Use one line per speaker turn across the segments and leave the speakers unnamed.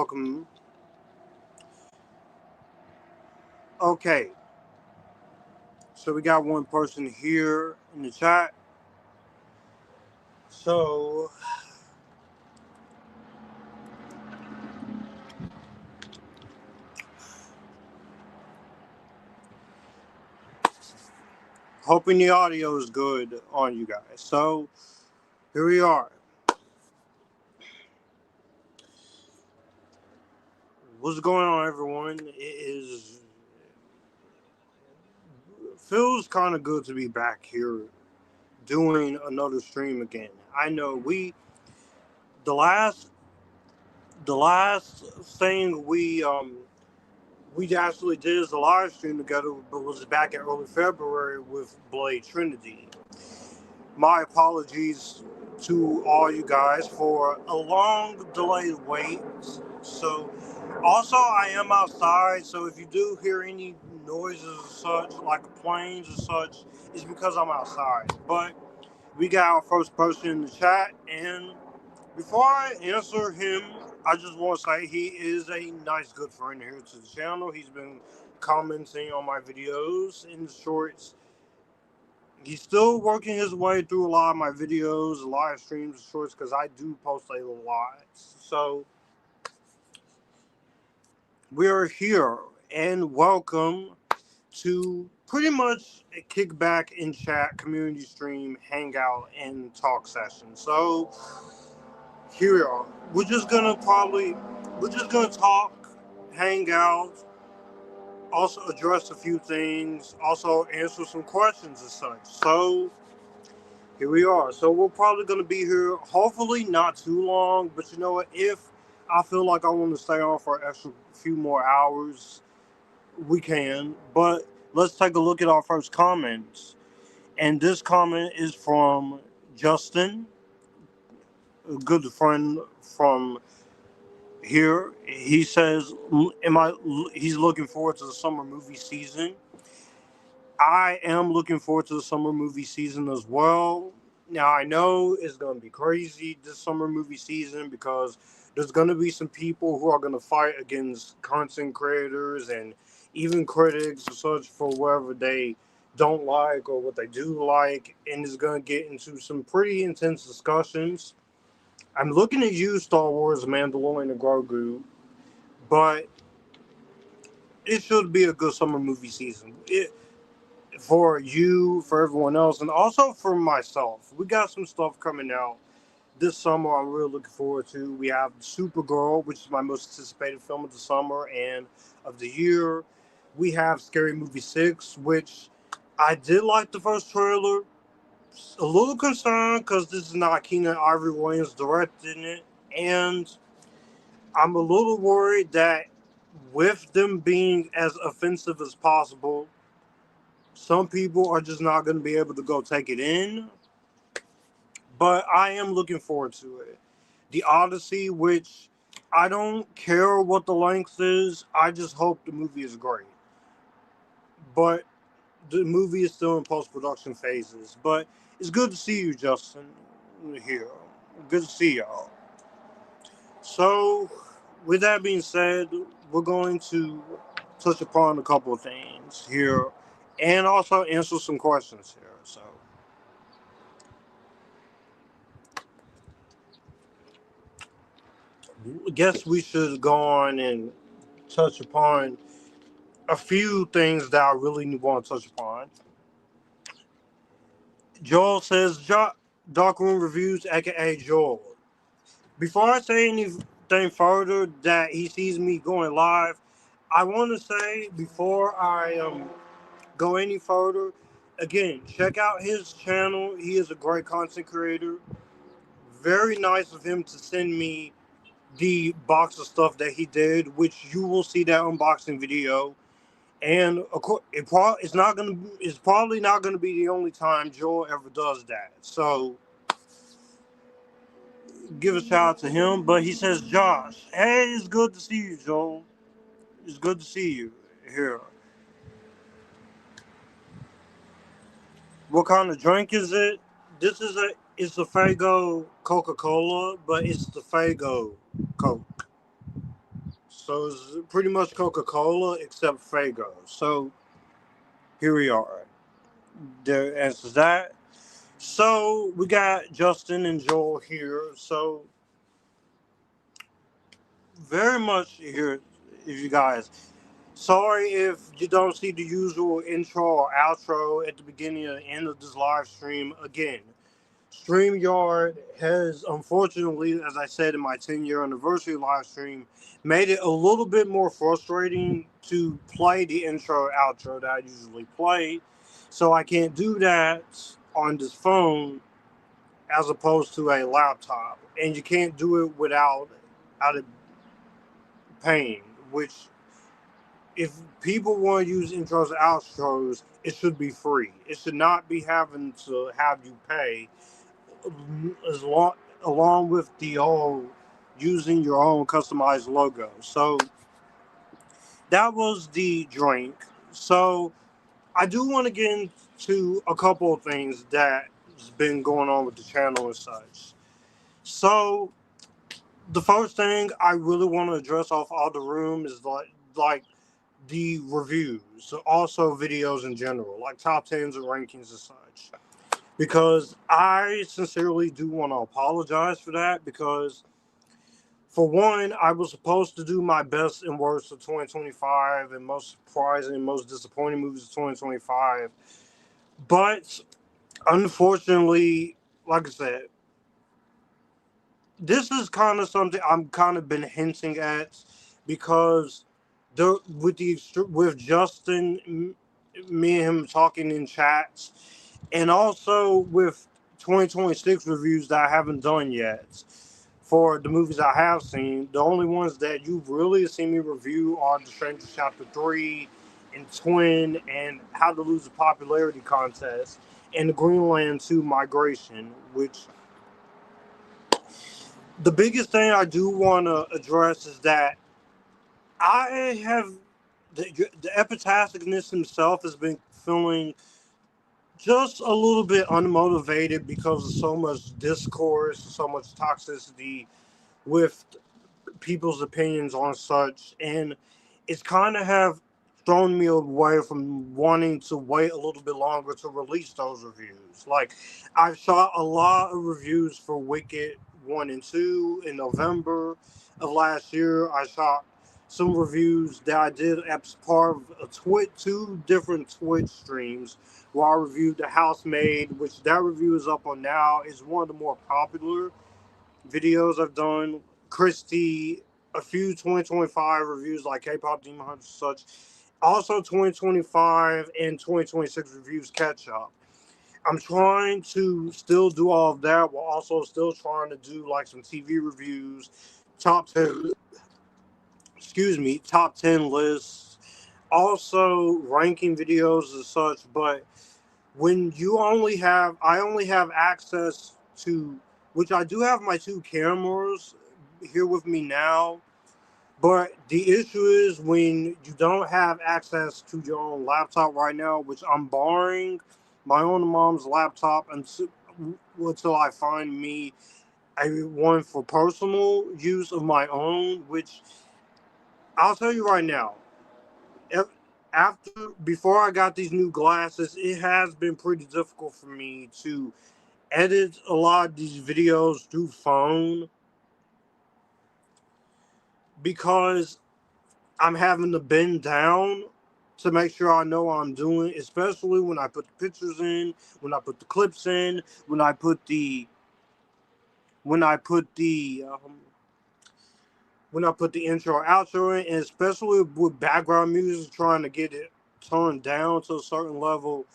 welcome. Okay, so we got one person here in the chat. So hoping the audio is good on you guys. So here we are. What's going on, everyone? Feels kind of good to be back here doing another stream again. I know the last thing we actually did is a live stream together, but was back in early February with Blade Trinity. My apologies to all you guys for a long delayed wait. So also I am outside, so if you do hear any noises or such, like planes or such, it's because I'm outside. But we got our first person in the chat, and before I answer him, I just want to say he is a nice good friend here to the channel. He's been commenting on my videos in the shorts. He's still working his way through a lot of my videos, live streams, shorts, because I do post a lot. So we are here, and welcome to pretty much a kickback in chat, community stream, hangout, and talk session. So here we are. We're just gonna talk, hang out, also address a few things, also answer some questions and such. So here we are. So we're probably gonna be here, hopefully not too long, but you know what? If I feel like I want to stay on for an extra few more hours, we can. But let's take a look at our first comments. And this comment is from Justin, a good friend from here. He says, he's looking forward to the summer movie season. I am looking forward to the summer movie season as well. Now, I know it's going to be crazy this summer movie season because there's going to be some people who are going to fight against content creators and even critics or such for whatever they don't like or what they do like, and it's going to get into some pretty intense discussions. I'm looking at you, Star Wars, Mandalorian, and Grogu, but it should be a good summer movie season. For you, for everyone else, and also for myself. We got some stuff coming out this summer I'm really looking forward to. We have Supergirl, which is my most anticipated film of the summer and of the year. We have Scary Movie 6, which I did like the first trailer. A little concerned because this is not Keenan Ivory Williams directing it, and I'm a little worried that with them being as offensive as possible, some people are just not going to be able to go take it in. But I am looking forward to it. The Odyssey, which I don't care what the length is, I just hope the movie is great. But the movie is still in post-production phases. But it's good to see you, Justin, here. Good to see y'all. So, with that being said, we're going to touch upon a couple of things here and also answer some questions here. So, I guess we should go on and touch upon a few things that I really want to touch upon. Joel says, Darkroom Reviews, aka Joel. Before I say anything further that he sees me going live, I want to say before I go any further, again, check out his channel. He is a great content creator. Very nice of him to send me the box of stuff that he did, which you will see that unboxing video. And of course, it's probably not gonna be the only time Joel ever does that. So give a shout out to him. But he says, Josh, hey, it's good to see you, Joel. It's good to see you here. What kind of drink is it? It's a Faygo Coca-Cola, but it's the Faygo Coke. So it's pretty much Coca-Cola except Fago. So here we are. There answers that. So we got Justin and Joel here. So very much here, if you guys. Sorry if you don't see the usual intro or outro at the beginning or end of this live stream. Again, StreamYard has, unfortunately, as I said in my 10-year anniversary live stream, made it a little bit more frustrating to play the intro outro that I usually play. So I can't do that on this phone as opposed to a laptop. And you can't do it without out of paying, which if people want to use intros and outros, it should be free. It should not be having to have you pay as long along with the whole using your own customized logo. So that was the drink. So I do want to get into a couple of things that's been going on with the channel and such. So the first thing I really want to address off all the room is like the reviews, also videos in general, like top tens and rankings and such. Because I sincerely do want to apologize for that, because for one, I was supposed to do my best and worst of 2025 and most surprising and most disappointing movies of 2025. But unfortunately, like I said, this is kind of something I'm kind of been hinting at, because with Justin, me and him talking in chats, and also with 2026 reviews that I haven't done yet for the movies I have seen. The only ones that you've really seen me review are The Stranger Chapter 3 and Twin and How to Lose a Popularity Contest and the Greenland 2 Migration, which the biggest thing I do want to address is that I have the Epitasticness himself has been feeling just a little bit unmotivated because of so much discourse, so much toxicity with people's opinions on such, and it's kind of have thrown me away from wanting to wait a little bit longer to release those reviews. Like, I shot a lot of reviews for Wicked 1 and 2 in November of last year. I shot some reviews that I did as part of two different Twitch streams where I reviewed The Housemaid, which that review is up on now. Is one of the more popular videos I've done. Christy, a few 2025 reviews like K-Pop Demon Hunter and such. Also 2025 and 2026 reviews catch up. I'm trying to still do all of that while also still trying to do like some TV reviews, top 10, top 10 lists, also ranking videos and such. But when I only have access to, which I do have my two cameras here with me now, but the issue is when you don't have access to your own laptop right now, which I'm borrowing my own mom's laptop until I find me one for personal use of my own, which I'll tell you right now, before I got these new glasses, it has been pretty difficult for me to edit a lot of these videos through phone, because I'm having to bend down to make sure I know what I'm doing, especially when I put the pictures in, when I put the clips in, when I put the intro outro in, and especially with background music, trying to get it turned down to a certain level.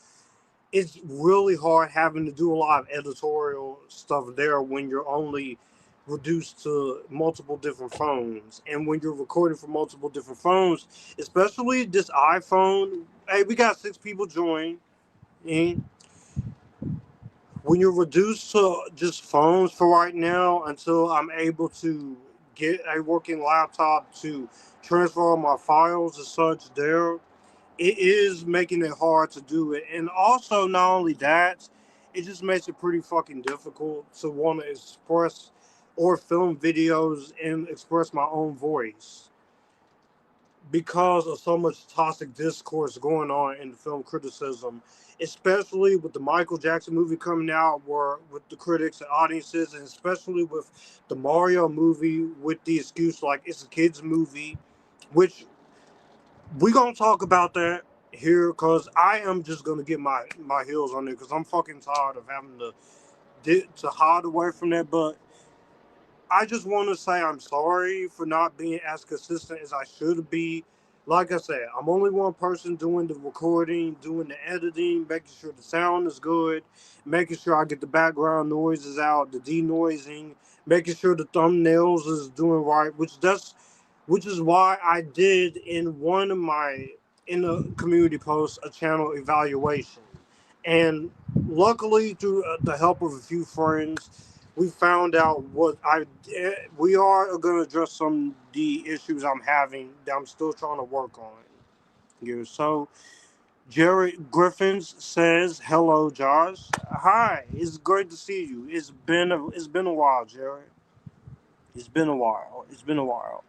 It's really hard having to do a lot of editorial stuff there when you're only reduced to multiple different phones. And when you're recording from multiple different phones, especially this iPhone, hey, we got 6 people join. And when you're reduced to just phones for right now, until I'm able to get a working laptop to transfer all my files and such there, it is making it hard to do it. And also, not only that, it just makes it pretty fucking difficult to want to express or film videos and express my own voice. because of so much toxic discourse going on in film criticism, especially with the Michael Jackson movie coming out, where with the critics and audiences, and especially with the Mario movie with the excuse like it's a kids movie, which we gonna talk about that here because I am just gonna get my heels on it because I'm fucking tired of having to hide away from that, but I just want to say I'm sorry for not being as consistent as I should be. Like I said, I'm only one person doing the recording, doing the editing, making sure the sound is good, making sure I get the background noises out, the denoising, making sure the thumbnails is doing right, which is why I did in one of my in a community post a channel evaluation. And luckily, through the help of a few friends, we found out we are going to address some of the issues I'm having that I'm still trying to work on. Yeah, so Jared Griffins says, "Hello, Josh. Hi, it's great to see you. It's been a while, Jared. It's been a while. It's been a while."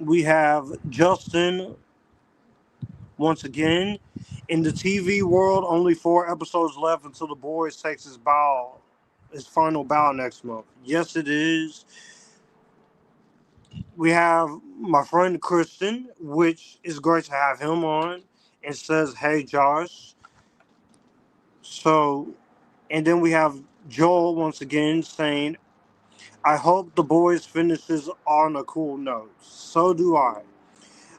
We have Justin once again. In the TV world, only 4 episodes left until The Boys takes his final bow next month. Yes, it is. We have my friend Kristen, which is great to have him on, and says, "Hey, Josh." So, and then we have Joel once again saying, "I hope The Boys finishes on a cool note." So do I.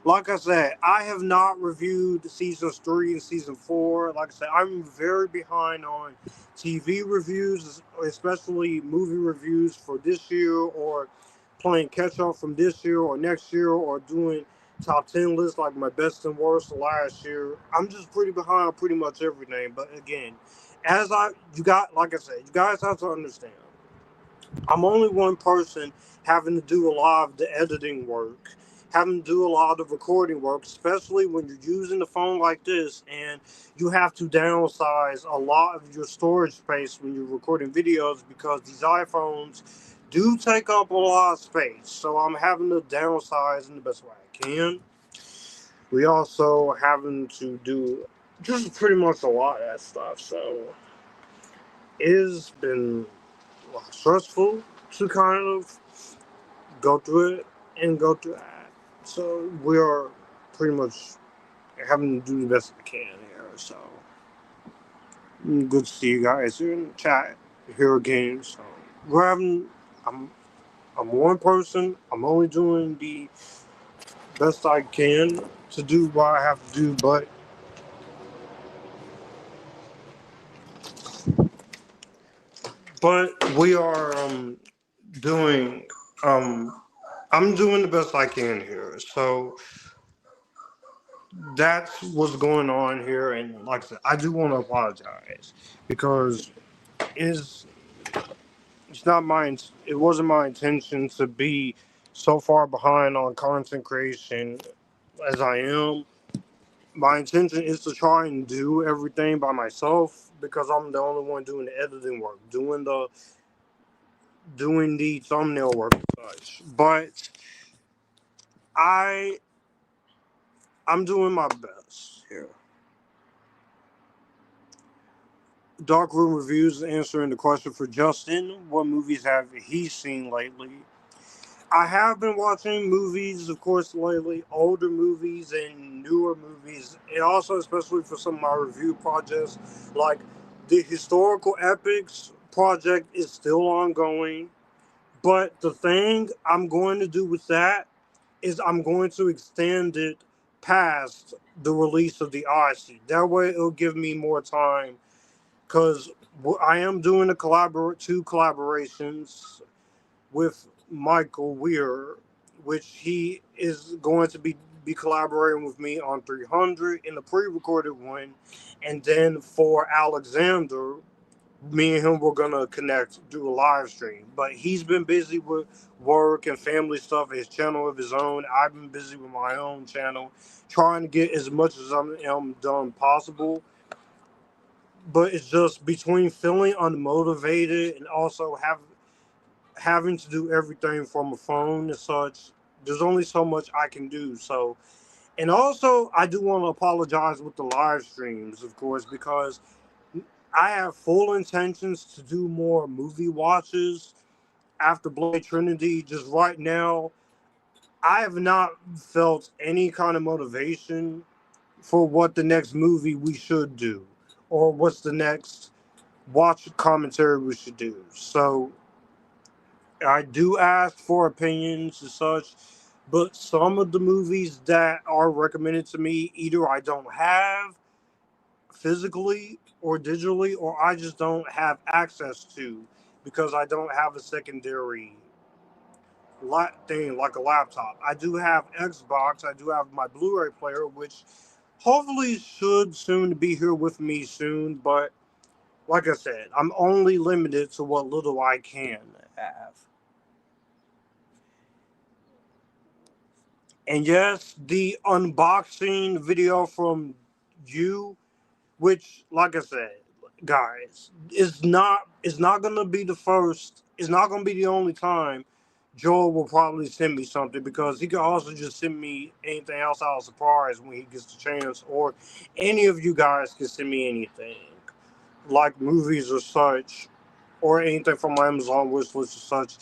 Like I said, I have not reviewed seasons 3 and season 4. Like I said, I'm very behind on TV reviews, especially movie reviews for this year, or playing catch up from this year or next year, or doing top 10 lists like my best and worst last year. I'm just pretty behind on pretty much everything. But again, like I said, you guys have to understand. I'm only one person having to do a lot of the editing work, having to do a lot of recording work, especially when you're using the phone like this and you have to downsize a lot of your storage space when you're recording videos because these iPhones do take up a lot of space. So I'm having to downsize in the best way I can. We also having to do just pretty much a lot of that stuff. So it's been stressful to kind of go through it and go through that. So we are pretty much having to do the best we can here. So good to see you guys here in the chat here again. So we're having. I'm I'm one person. I'm only doing the best I can to do what I have to do, but we are doing um I'm doing the best I can here. So that's what's going on here, and like I said, I do want to apologize because it's it's not my it wasn't my intention to be so far behind on content creation as I am. My intention is to try and do everything by myself because I'm the only one doing the editing work, doing the thumbnail work and such. But I I'm doing my best here. Dark Room Reviews answering the question for Justin. What movies have he seen lately? I have been watching movies, of course, lately, older movies and newer movies, and also especially for some of my review projects, like the historical epics project is still ongoing. But the thing I'm going to do with that is I'm going to extend it past the release of the Odyssey. That way, it'll give me more time because I am doing two collaborations with Michael Weir, which he is going to be collaborating with me on 300 in the pre-recorded one, and then for Alexander, me and him were gonna connect through a live stream. But he's been busy with work and family stuff, his channel of his own. I've been busy with my own channel, trying to get as much as I'm done possible. But it's just between feeling unmotivated and also having to do everything from a phone and such. There's only so much I can do. So, and also I do want to apologize with the live streams, of course, because I have full intentions to do more movie watches after Blade Trinity. Just right now, I have not felt any kind of motivation for what the next movie we should do, or what's the next watch commentary we should do. So I do ask for opinions and such, but some of the movies that are recommended to me, either I don't have physically or digitally, or I just don't have access to because I don't have a secondary thing like a laptop. I do have Xbox, I do have my Blu-ray player, which hopefully should soon be here with me soon, but like I said, I'm only limited to what little I can have. And yes, the unboxing video from you, which, like I said, guys, it's not gonna be the first. It's not gonna be the only time Joel will probably send me something, because he could also just send me anything else out of surprise when he gets the chance, or any of you guys can send me anything, like movies or such, or anything from my Amazon wishlist or such.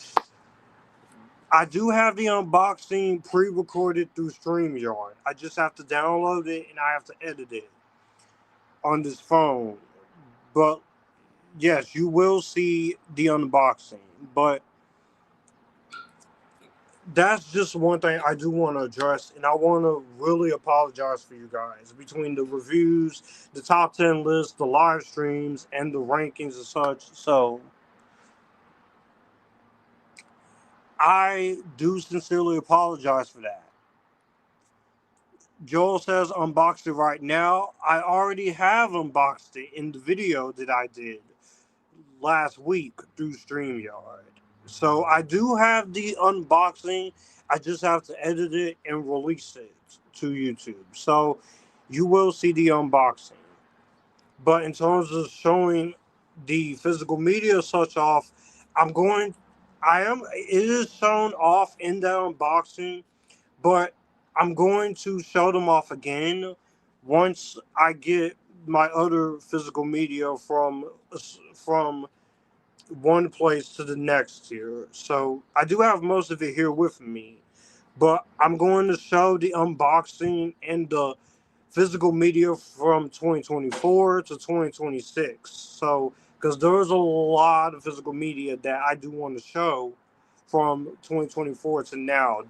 I do have the unboxing pre-recorded through StreamYard. I just have to download it and I have to edit it on this phone. But yes, you will see the unboxing. But that's just one thing I do want to address, and I want to really apologize for you guys. Between the reviews, the top 10 list, the live streams, and the rankings and such. So I do sincerely apologize for that. Joel says unbox it right now. I already have unboxed it in the video that I did last week through StreamYard. So I do have the unboxing. I just have to edit it and release it to YouTube. So you will see the unboxing. But in terms of showing the physical media such off, it is shown off in the unboxing, but I'm going to show them off again once I get my other physical media from one place to the next here. So I do have most of it here with me, but I'm going to show the unboxing and the physical media from 2024 to 2026. So, because there's a lot of physical media that I do want to show from 2024 to now,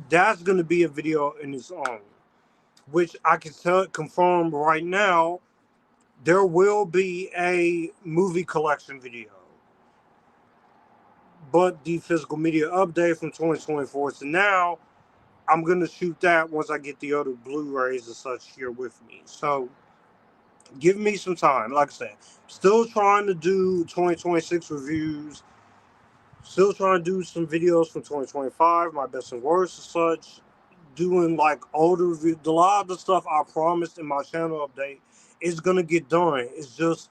that's going to be a video in its own, which I can confirm right now. There will be a movie collection video, but the physical media update from 2024 to now, I'm going to shoot that once I get the other Blu-rays and such here with me. So give me some time. Like I said, still trying to do 2026 reviews. Still trying to do some videos from 2025, my best and worst and such. Doing like older reviews. A lot of the stuff I promised in my channel update is going to get done. It's just,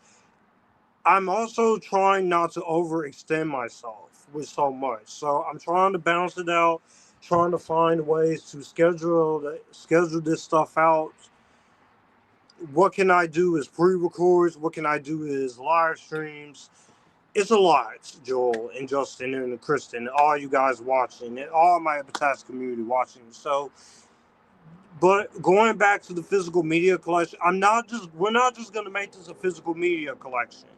I'm also trying not to overextend myself with so much. So I'm trying to balance it out, trying to find ways to schedule this stuff out. What can I do as pre-records? What can I do as live streams? It's a lot, Joel and Justin and Kristen, and all you guys watching, and all my Epitastic community watching. So, but going back to the physical media collection, we're not just going to make this a physical media collection.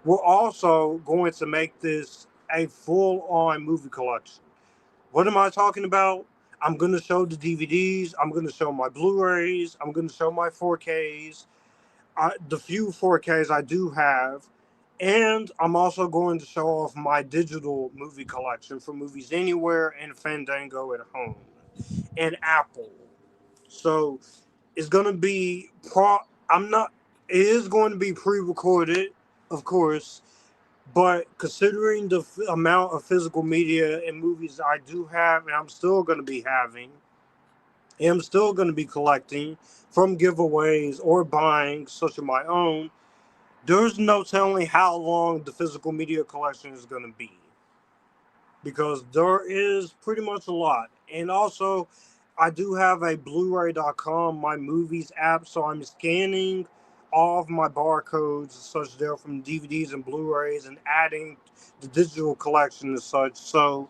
We're also going to make this a full-on movie collection. What am I talking about? I'm going to show the DVDs. I'm going to show my Blu-rays. I'm going to show my 4Ks. The few 4Ks I do have. And I'm also going to show off my digital movie collection for Movies Anywhere and Fandango at home and Apple. So it's going to be it is going to be pre-recorded, of course, but considering the amount of physical media and movies I do have, and I'm still going to be having, and I'm still going to be collecting from giveaways or buying, such as my own, there's no telling how long the physical media collection is going to be. because there is pretty much a lot. And also, I do have a Blu-ray.com, my movies app, so I'm scanning all of my barcodes, such there from DVDs and Blu-rays, and adding the digital collection and such. So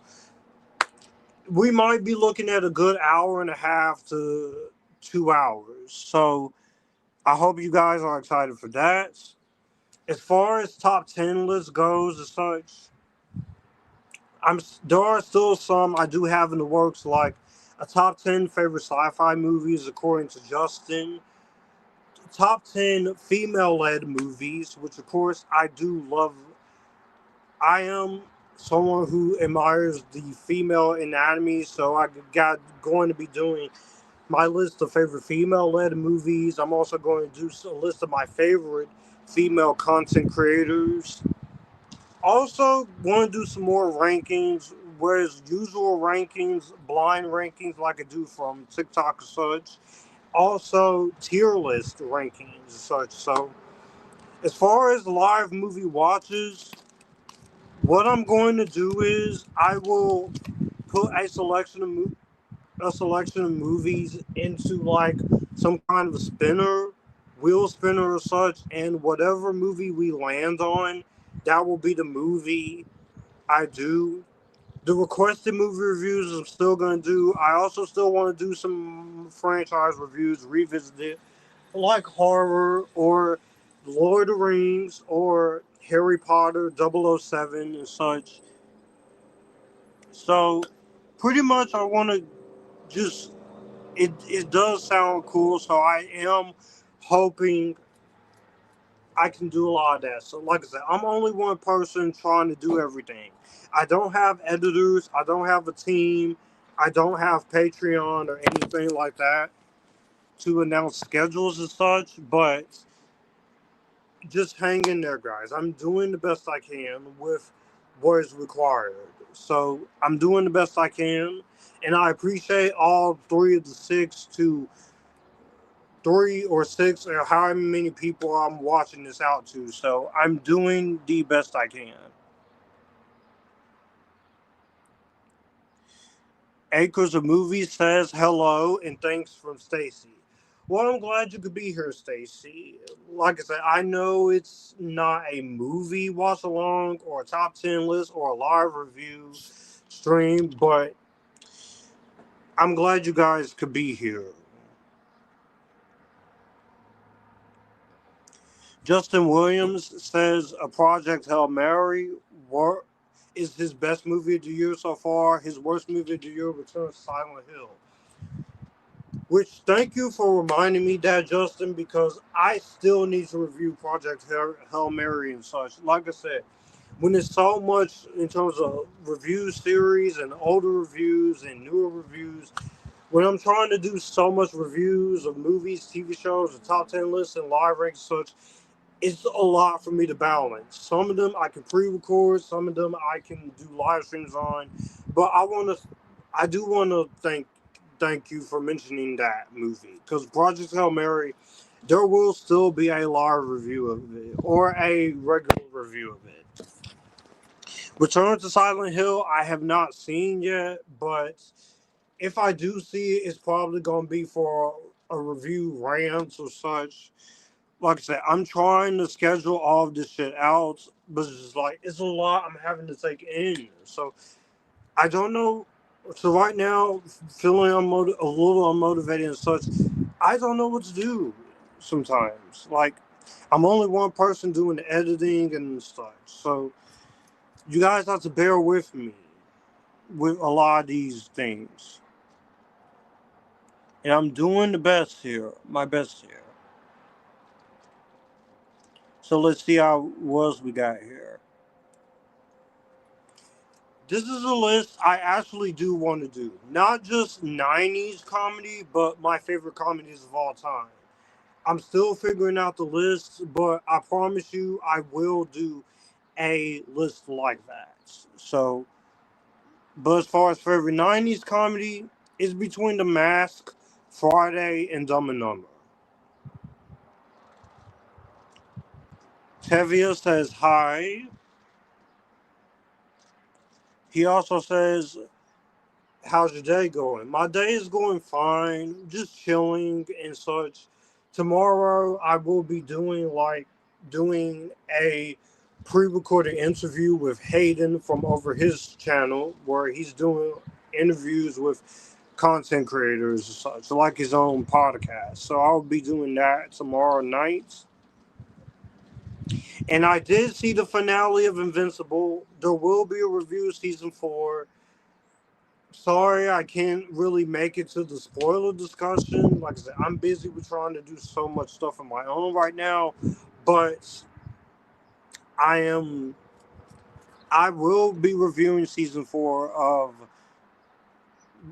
we might be looking at a good hour and a half to 2 hours. So I hope you guys are excited for that. As far as top 10 list goes and such, there are still some I do have in the works, like a top 10 favorite sci-fi movies according to Justin, top 10 female-led movies, which of course I do love. I am someone who admires the female anatomy, so I got going to be doing my list of favorite female-led movies. I'm also going to do a list of my favorite female content creators. Also, want to do some more rankings, whereas usual rankings, blind rankings like I do from TikTok and such. Also, tier list rankings and such. So, as far as live movie watches, what I'm going to do is I will put a selection of movies into like some kind of a spinner, wheel spinner or such, and whatever movie we land on, that will be the movie I do. The requested movie reviews I'm still going to do. I also still want to do some franchise reviews, revisit it, like horror or Lord of the Rings or Harry Potter 007 and such. So pretty much I want to just, it does sound cool, so I am hoping I can do a lot of that. So like I said, I'm only one person trying to do everything. I don't have editors, I don't have a team, I don't have Patreon or anything like that to announce schedules and such, but just hang in there, guys. I'm doing the best I can with what is required. So I'm doing the best I can, and I appreciate all three or six, or however many people I'm watching this out to. So I'm doing the best I can. Acres of Movies says hello and thanks from Stacy. Well, I'm glad you could be here, Stacy. Like I said, I know it's not a movie watch along or a top 10 list or a live review stream, but I'm glad you guys could be here. Justin Williams says a Project Hail Mary is his best movie of the year so far. His worst movie of the year, Return to Silent Hill. Which, thank you for reminding me that, Justin, because I still need to review Project Hail Mary and such. Like I said, when there's so much in terms of review series and older reviews and newer reviews, when I'm trying to do so much reviews of movies, TV shows, the top 10 lists, and live ranks and such, it's a lot for me to balance. Some of them I can pre-record, some of them I can do live streams on, but I do want to thank you for mentioning that movie, because Project Hail Mary, there will still be a live review of it or a regular review of it. Return to Silent Hill, I have not seen yet, but if I do see it, it's probably going to be for a review rant or such. Like I said, I'm trying to schedule all of this shit out, but it's just like, it's a lot I'm having to take in. So I don't know. So right now, feeling a little unmotivated and such, I don't know what to do sometimes. Like, I'm only one person doing the editing and such. So you guys have to bear with me with a lot of these things. And I'm doing the best here, my best here. So let's see what else we got here. This is a list I actually do want to do. Not just 90s comedy, but my favorite comedies of all time. I'm still figuring out the list, but I promise you I will do a list like that. So, but as far as favorite 90s comedy, it's between The Mask, Friday, and Dumb and Dumber. Tevia says hi. He also says, how's your day going? My day is going fine, just chilling and such. Tomorrow I will be doing a pre-recorded interview with Hayden from over his channel where he's doing interviews with content creators and such, like his own podcast. So I'll be doing that tomorrow night. And I did see the finale of Invincible. There will be a review of season 4. Sorry, I can't really make it to the spoiler discussion. Like I said, I'm busy with trying to do so much stuff on my own right now, but I will be reviewing season 4 of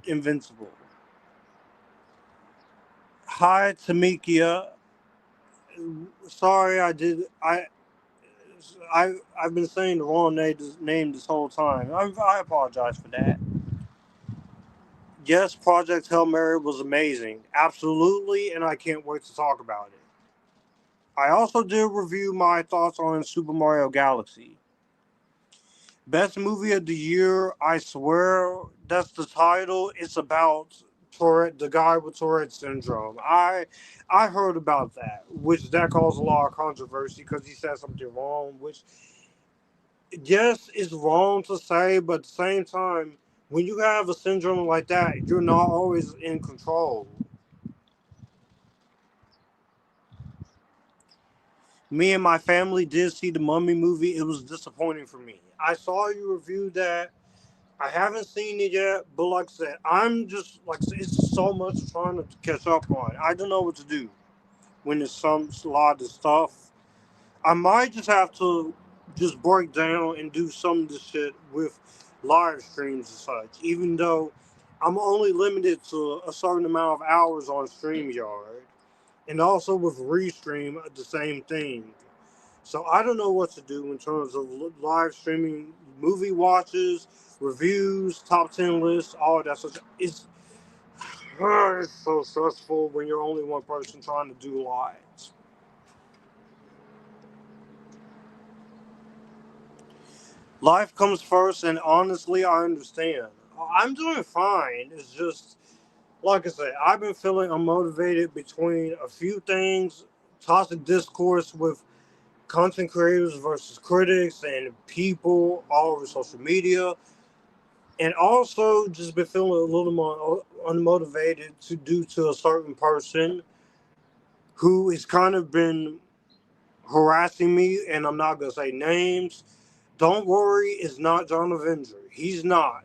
Invincible. Hi, Tamikia. Sorry, I've been saying the wrong name this whole time. I apologize for that. Yes, Project Hail Mary was amazing. Absolutely, and I can't wait to talk about it. I also did review my thoughts on Super Mario Galaxy. Best movie of the year, I swear that's the title. It's about Tourette, the guy with Tourette syndrome. I heard about that, which that caused a lot of controversy because he said something wrong, which yes, it's wrong to say, but at the same time, when you have a syndrome like that, you're not always in control. Me and my family did see the Mummy movie. It was disappointing for me. I saw you review that. I haven't seen it yet, but like I said, I'm just like I said, it's so much trying to catch up on. I don't know what to do when there's a lot of stuff. I might just have to just break down and do some of this shit with live streams and such. Even though I'm only limited to a certain amount of hours on StreamYard, and also with Restream the same thing. So I don't know what to do in terms of live streaming movie watches, reviews, top 10 lists, all that such. It's so stressful when you're only one person trying to do lives. Life comes first, and honestly, I understand. I'm doing fine. It's just, like I said, I've been feeling unmotivated between a few things, toxic discourse with content creators versus critics and people all over social media, and also just been feeling a little more unmotivated to due to a certain person who has kind of been harassing me, and I'm not gonna say names. Don't worry, it's not John Avenger. He's not.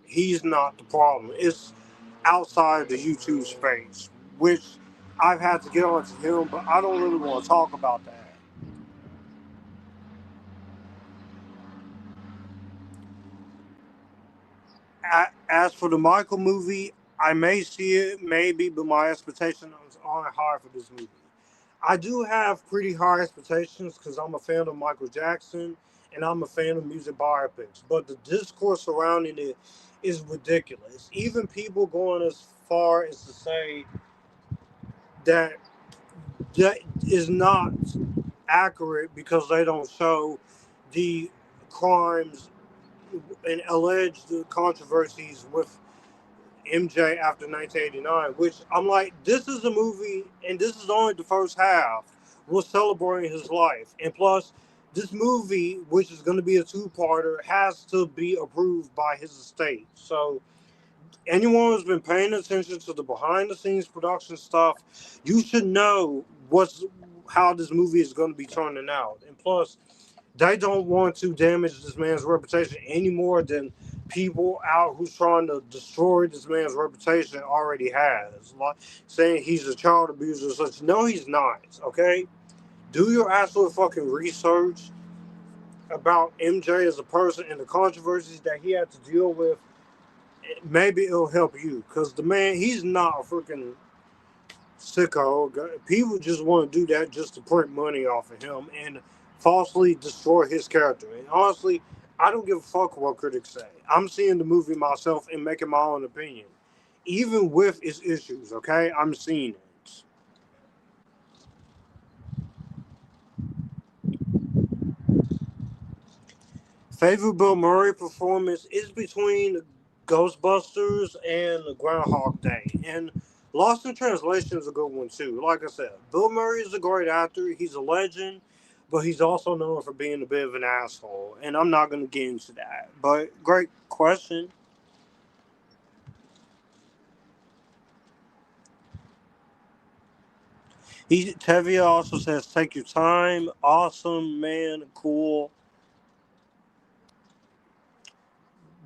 He's not the problem. It's outside the YouTube space, which I've had to get onto him, but I don't really want to talk about that. As for the Michael movie, I may see it, maybe, but my expectations aren't high for this movie. I do have pretty high expectations because I'm a fan of Michael Jackson and I'm a fan of music biopics. But the discourse surrounding it is ridiculous. Even people going as far as to say that that is not accurate because they don't show the crimes and alleged controversies with MJ after 1989, which I'm like, this is a movie, and this is only the first half. We're celebrating his life. And plus, this movie, which is going to be a two-parter, has to be approved by his estate. So anyone who's been paying attention to the behind-the-scenes production stuff, you should know how this movie is going to be turning out. And plus, they don't want to damage this man's reputation any more than people out who's trying to destroy this man's reputation already has. Like saying he's a child abuser, such. No, he's not. Okay, do your absolute fucking research about MJ as a person and the controversies that he had to deal with. Maybe it'll help you, because the man, he's not a freaking sicko. People just want to do that just to print money off of him and falsely destroy his character. And honestly, I don't give a fuck what critics say. I'm seeing the movie myself and making my own opinion, even with its issues. Okay, I'm seeing it. Favorite Bill Murray performance is between Ghostbusters and Groundhog Day. And Lost in Translation is a good one too. Like I said, Bill Murray is a great actor. He's a legend, but he's also known for being a bit of an asshole. And I'm not going to get into that. But great question. Tevia also says, take your time. Awesome, man. Cool.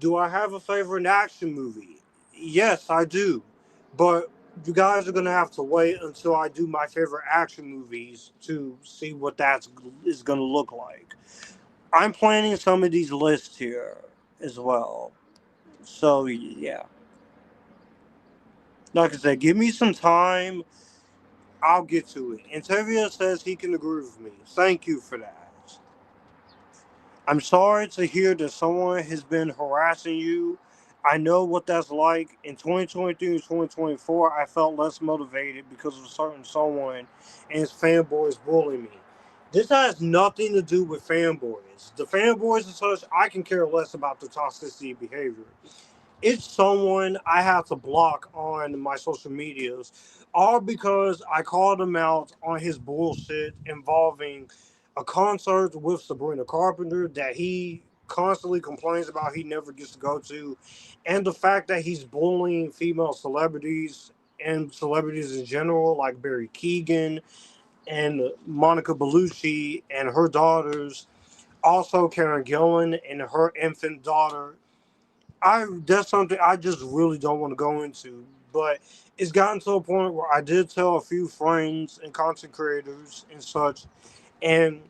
Do I have a favorite action movie? Yes, I do. But you guys are going to have to wait until I do my favorite action movies to see what that is going to look like. I'm planning some of these lists here as well. So, yeah. Like I said, give me some time. I'll get to it. And Tevia says he can agree with me. Thank you for that. I'm sorry to hear that someone has been harassing you. I know what that's like. In 2023 and 2024, I felt less motivated because of a certain someone and his fanboys bullying me. This has nothing to do with fanboys. The fanboys and such, I can care less about the toxicity behavior. It's someone I have to block on my social medias, all because I called him out on his bullshit involving a concert with Sabrina Carpenter that he constantly complains about he never gets to go to, and the fact that he's bullying female celebrities and celebrities in general, like Barry Keoghan and Monica Bellucci and her daughters, also Karen Gillan and her infant daughter. That's something I just really don't want to go into. But it's gotten to a point where I did tell a few friends and content creators and such, and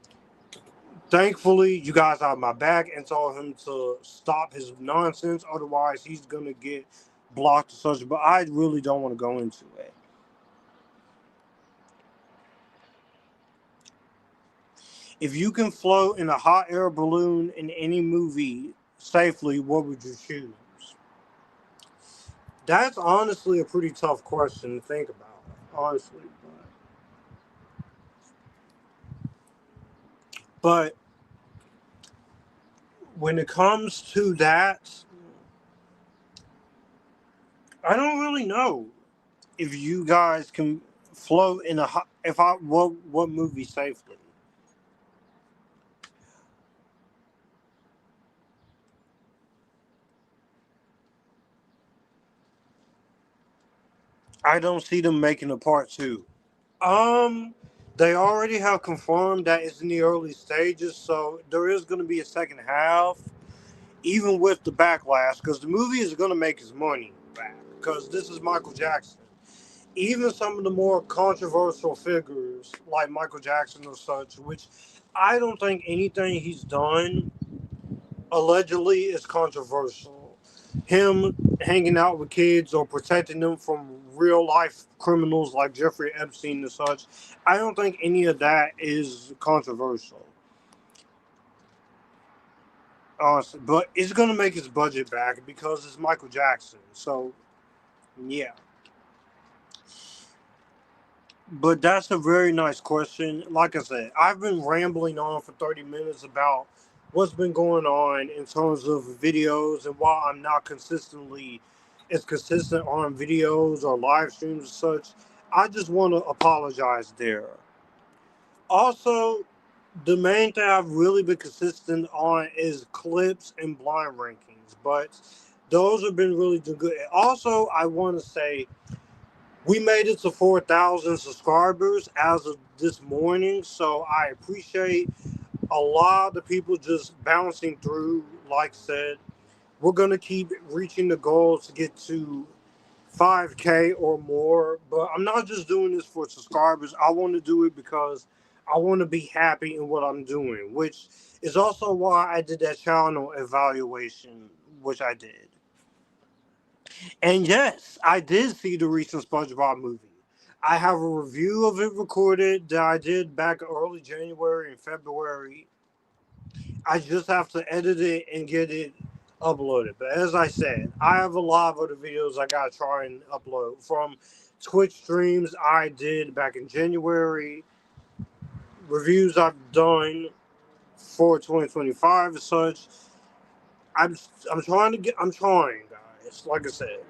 thankfully you guys have my back and told him to stop his nonsense. Otherwise, he's gonna get blocked and such. But I really don't want to go into it. If you can float in a hot air balloon in any movie safely, what would you choose? That's honestly a pretty tough question to think about. Honestly, but when it comes to that, I don't really know if you guys can float in a if I what movie safely. I don't see them making a part two. Um, they already have confirmed that it's in the early stages, so there is going to be a second half, even with the backlash, because the movie is going to make its money back. Because this is Michael Jackson. Even some of the more controversial figures like Michael Jackson or such, which I don't think anything he's done allegedly is controversial. Him hanging out with kids or protecting them from real life criminals like Jeffrey Epstein and such, I don't think any of that is controversial. Honestly, but it's gonna make his budget back because it's Michael Jackson. So yeah. But that's a very nice question. Like I said, I've been rambling on for 30 minutes about what's been going on in terms of videos, and while I'm not consistently as consistent on videos or live streams and such, I just want to apologize there. Also, the main thing I've really been consistent on is clips and blind rankings, but those have been really good. Also, I want to say we made it to 4,000 subscribers as of this morning, so I appreciate a lot of the people just bouncing through. Like I said, we're going to keep reaching the goal to get to 5K or more, but I'm not just doing this for subscribers. I want to do it because I want to be happy in what I'm doing, which is also why I did that channel evaluation, which I did. And yes, I did see the recent SpongeBob movie. I have a review of it recorded that I did back early January and February. I just have to edit it and get it uploaded. But as I said, I have a lot of other videos I gotta try and upload from Twitch streams I did back in January, reviews I've done for 2025 and such. I'm I'm trying, guys. Like I said,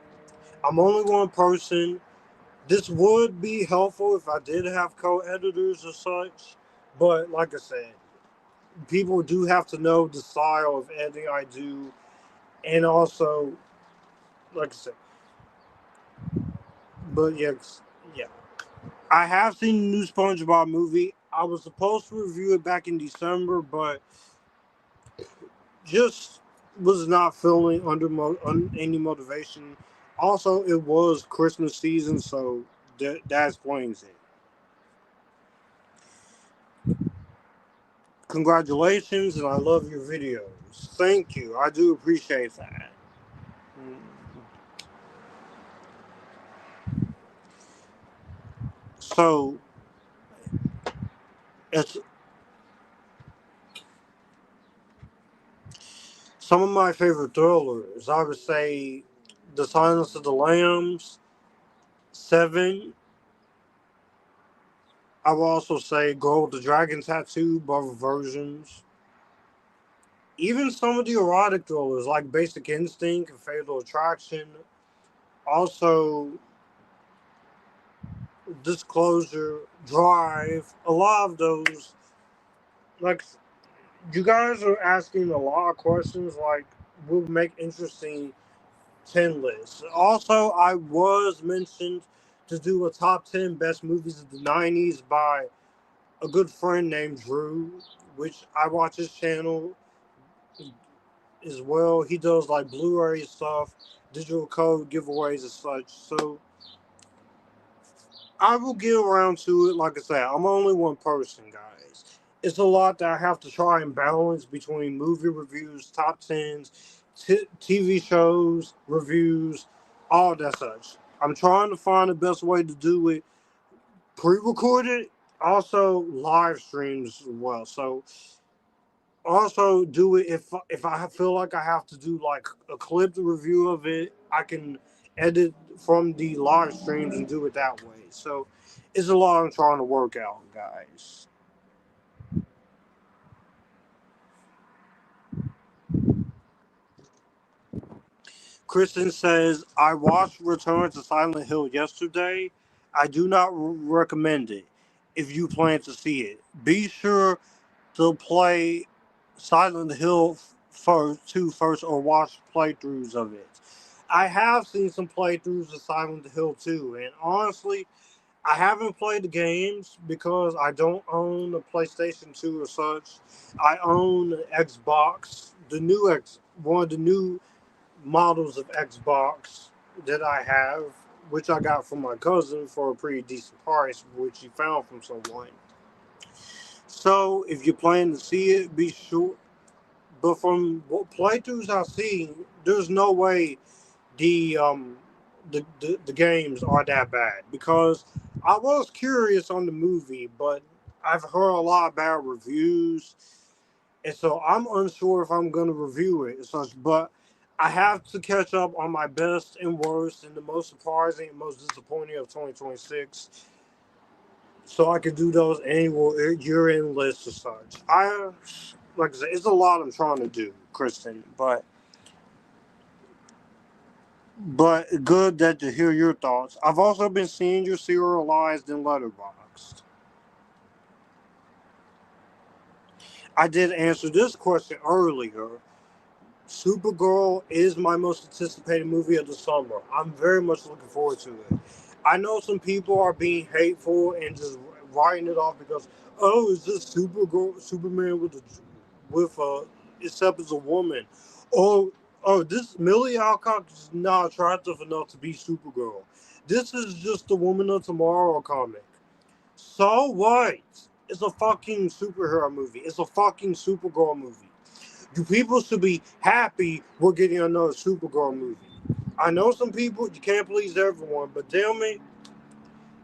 I'm only one person. This would be helpful if I did have co-editors or such, but like I said, people do have to know the style of editing I do, and also, like I said, but yes, yeah. I have seen the new SpongeBob movie. I was supposed to review it back in December, but just was not feeling any motivation. Also, it was Christmas season, so that explains it. Congratulations, and I love your videos. Thank you. I do appreciate that. Mm. So, it's some of my favorite thrillers. I would say The Silence of the Lambs, Seven. I will also say Girl with the Dragon Tattoo, both versions. Even some of the erotic thrillers like Basic Instinct and Fatal Attraction. Also, Disclosure, Drive. A lot of those. Like, you guys are asking a lot of questions, like, will make interesting 10 lists. Also, I was mentioned to do a top 10 best movies of the 90s by a good friend named Drew, which I watch his channel as well. He does like Blu-ray stuff, digital code giveaways and such. So I will get around to it. Like I said, I'm only one person, guys. It's a lot that I have to try and balance between movie reviews, top tens, TV shows, reviews, all that such. I'm trying to find the best way to do it pre-recorded, also live streams as well. So also do it if I feel like I have to do like a clipped review of it, I can edit from the live streams and do it that way. So it's a lot I'm trying to work out, guys. Kristen says, I watched Return to Silent Hill yesterday. I do not recommend it if you plan to see it. Be sure to play Silent Hill first or watch playthroughs of it. I have seen some playthroughs of Silent Hill 2, and honestly, I haven't played the games because I don't own a PlayStation 2 or such. I own an Xbox, one of the new models of Xbox that I have, which I got from my cousin for a pretty decent price, which he found from someone. So if you're planning to see it, be sure. But from what playthroughs I've seen, there's no way the the games are that bad, because I was curious on the movie, but I've heard a lot of bad reviews, and so I'm unsure if I'm gonna review it and such. But I have to catch up on my best and worst and the most surprising and most disappointing of 2026, so I could do those annual year-end lists or such. Like I said, it's a lot I'm trying to do, Kristen, but good that to hear your thoughts. I've also been seeing you serialized in Letterboxd. I did answer this question earlier. Supergirl is my most anticipated movie of the summer. I'm very much looking forward to it. I know some people are being hateful and just writing it off because, oh, is this Superman with except as a woman? Oh, this Millie Alcock is not attractive enough to be Supergirl. This is just the Woman of Tomorrow comic. So what? It's a fucking superhero movie. It's a fucking Supergirl movie. You people should be happy we're getting another Supergirl movie. I know some people, you can't please everyone, but damn it,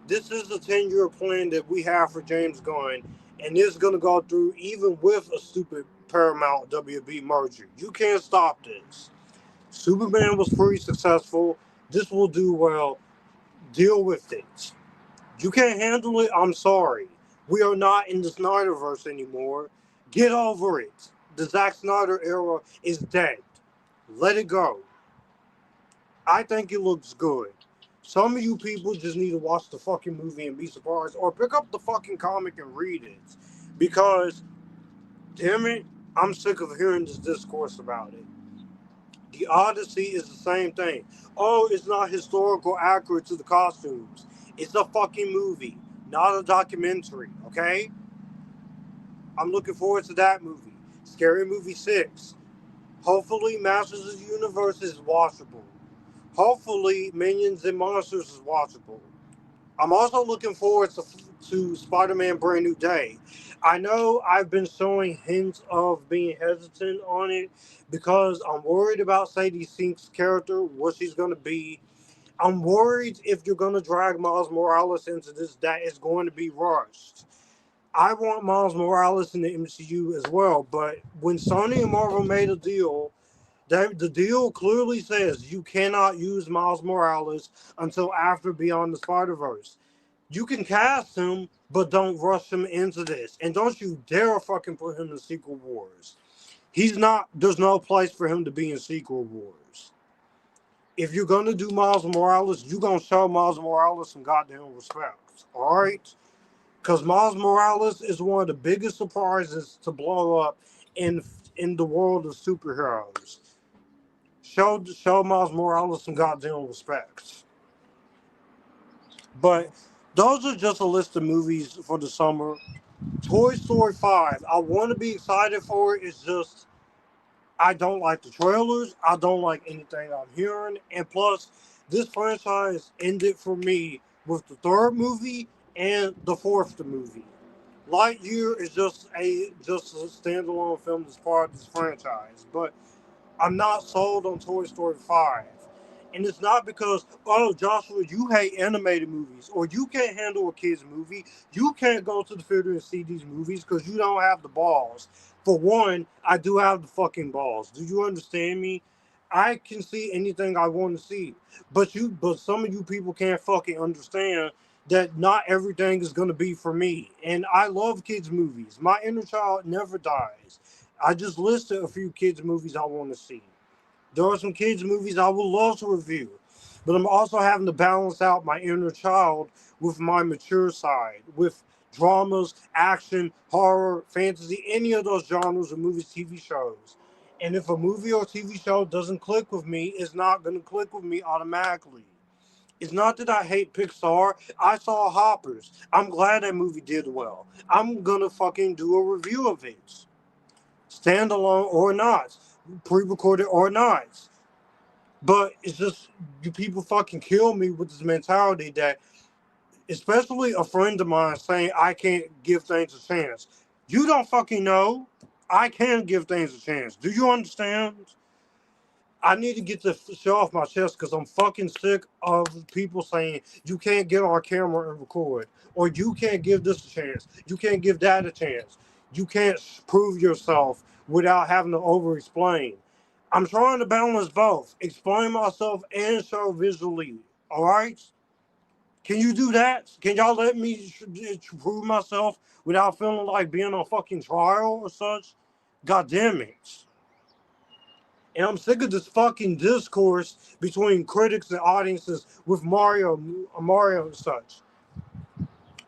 this is the 10-year plan that we have for James Gunn, and it's going to go through even with a stupid Paramount WB merger. You can't stop this. Superman was pretty successful. This will do well. Deal with it. You can't handle it? I'm sorry. We are not in the Snyderverse anymore. Get over it. The Zack Snyder era is dead. Let it go. I think it looks good. Some of you people just need to watch the fucking movie and be surprised, or pick up the fucking comic and read it. Because, damn it, I'm sick of hearing this discourse about it. The Odyssey is the same thing. Oh, it's not historical accurate to the costumes. It's a fucking movie, not a documentary, okay? I'm looking forward to that movie. Scary Movie 6. Hopefully, Masters of the Universe is watchable. Hopefully, Minions and Monsters is watchable. I'm also looking forward to Spider-Man Brand New Day. I know I've been showing hints of being hesitant on it because I'm worried about Sadie Sink's character, what she's going to be. I'm worried if you're going to drag Miles Morales into this, that it's going to be rushed. I want Miles Morales in the MCU as well, but when Sony and Marvel made a deal, the deal clearly says you cannot use Miles Morales until after Beyond the Spider-Verse. You can cast him, but don't rush him into this. And don't you dare fucking put him in Secret Wars. There's no place for him to be in Secret Wars. If you're going to do Miles Morales, you're going to show Miles Morales some goddamn respect. Alright? Because Miles Morales is one of the biggest surprises to blow up in the world of superheroes. Show Miles Morales some goddamn respect. But those are just a list of movies for the summer. Toy Story 5. I want to be excited for it. It's just, I don't like the trailers. I don't like anything I'm hearing. And plus, this franchise ended for me with the third movie and the fourth movie. Lightyear is just a standalone film that's part of this franchise. But I'm not sold on Toy Story 5. And it's not because, oh, Joshua, you hate animated movies, or you can't handle a kid's movie. You can't go to the theater and see these movies because you don't have the balls. For one, I do have the fucking balls. Do you understand me? I can see anything I want to see. But some of you people can't fucking understand that not everything is going to be for me. And I love kids' movies. My inner child never dies. I just listed a few kids' movies I want to see. There are some kids' movies I would love to review, but I'm also having to balance out my inner child with my mature side, with dramas, action, horror, fantasy, any of those genres of movies, TV shows. And if a movie or TV show doesn't click with me, it's not going to click with me automatically. It's not that I hate Pixar. I saw Hoppers. I'm glad that movie did well. I'm going to fucking do a review of it. Standalone or not, pre-recorded or not. But it's just, you people fucking kill me with this mentality that, especially a friend of mine saying I can't give things a chance. You don't fucking know. I can give things a chance. Do you understand? I need to get this shit off my chest because I'm fucking sick of people saying you can't get on camera and record, or you can't give this a chance, you can't give that a chance, you can't prove yourself without having to over-explain. I'm trying to balance both, explain myself and show visually. All right? Can you do that? Can y'all let me prove myself without feeling like being on fucking trial or such? God damn it. And I'm sick of this fucking discourse between critics and audiences with Mario and such.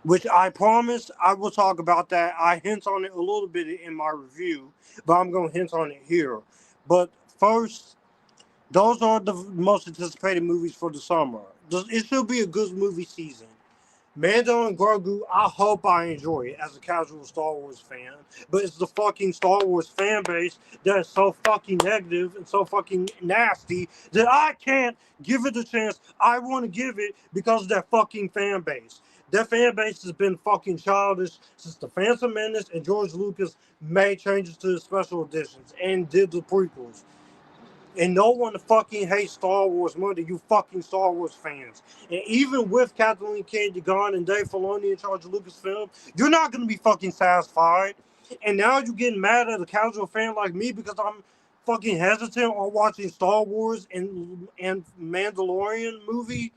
Which I promise I will talk about that. I hint on it a little bit in my review, but I'm going to hint on it here. But first, those are the most anticipated movies for the summer. It should be a good movie season. Mando and Grogu, I hope I enjoy it as a casual Star Wars fan. But it's the fucking Star Wars fan base that is so fucking negative and so fucking nasty that I can't give it the chance I want to give it because of that fucking fan base. That fan base has been fucking childish since the Phantom Menace and George Lucas made changes to the special editions and did the prequels. And no one fucking hates Star Wars more than you fucking Star Wars fans. And even with Kathleen Kennedy gone and Dave Filoni in charge of Lucasfilm, you're not going to be fucking satisfied. And now you're getting mad at a casual fan like me because I'm fucking hesitant on watching Star Wars and Mandalorian movie.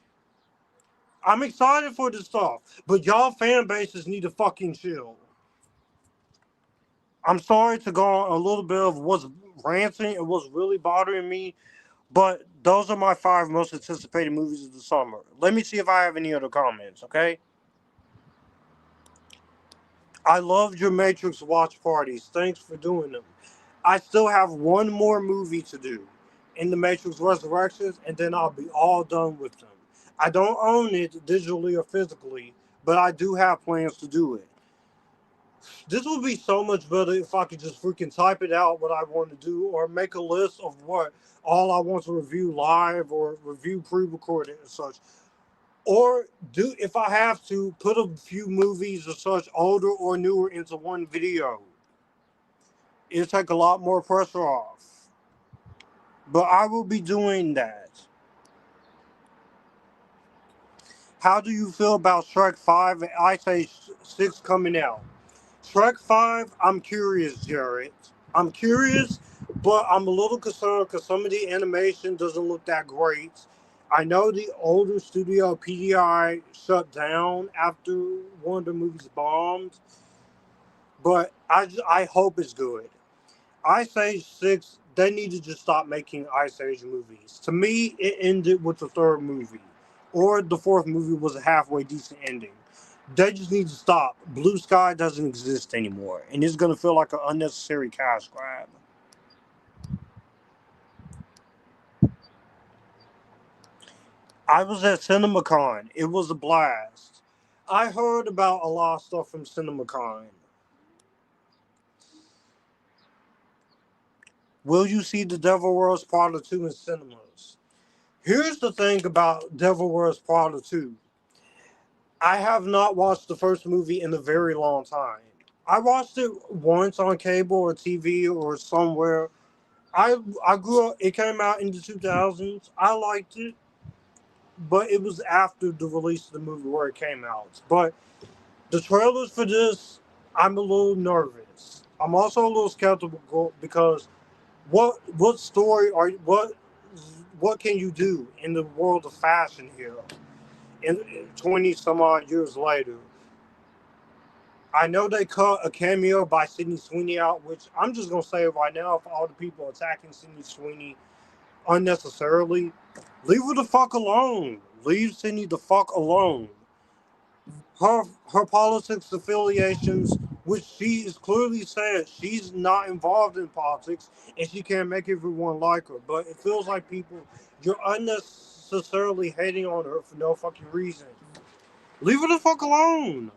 I'm excited for this stuff, but y'all fan bases need to fucking chill. I'm sorry to go on a little bit of what's ranting and what's really bothering me. But those are my 5 most anticipated movies of the summer. Let me see if I have any other comments, okay? I loved your Matrix watch parties. Thanks for doing them. I still have one more movie to do in the Matrix Resurrections, and then I'll be all done with them. I don't own it digitally or physically, but I do have plans to do it. This would be so much better if I could just freaking type it out what I want to do, or make a list of what all I want to review live or review pre-recorded and such. Or do, if I have to, put a few movies or such, older or newer, into one video. It'll take a lot more pressure off. But I will be doing that. How do you feel about Shrek 5 and Ice Age 6 coming out? Shrek 5, I'm curious, Jared. I'm curious, but I'm a little concerned because some of the animation doesn't look that great. I know the older studio, PDI, shut down after one of the movies bombed, but I hope it's good. Ice Age 6, they need to just stop making Ice Age movies. To me, it ended with the 3rd movie. Or the 4th movie was a halfway decent ending. They just need to stop. Blue Sky doesn't exist anymore. And it's going to feel like an unnecessary cash grab. I was at CinemaCon. It was a blast. I heard about a lot of stuff from CinemaCon. Will you see The Devil Wears Prada 2 in cinemas? Here's the thing about Devil Wears Prada 2. I have not watched the first movie in a very long time. I watched it once on cable or TV or somewhere. I grew up, it came out in the 2000s. I liked it, but it was after the release of the movie where it came out. But the trailers for this, I'm a little nervous. I'm also a little skeptical because what story are what can you do in the world of fashion here? In 20 some odd years later, I know they cut a cameo by Sydney Sweeney out, which I'm just gonna say right now, for all the people attacking Sydney Sweeney unnecessarily, leave her the fuck alone. Leave Sydney the fuck alone. Her politics affiliations, which she is clearly saying she's not involved in politics and she can't make everyone like her. But it feels like people, you're unnecessarily hating on her for no fucking reason. Leave her the fuck alone.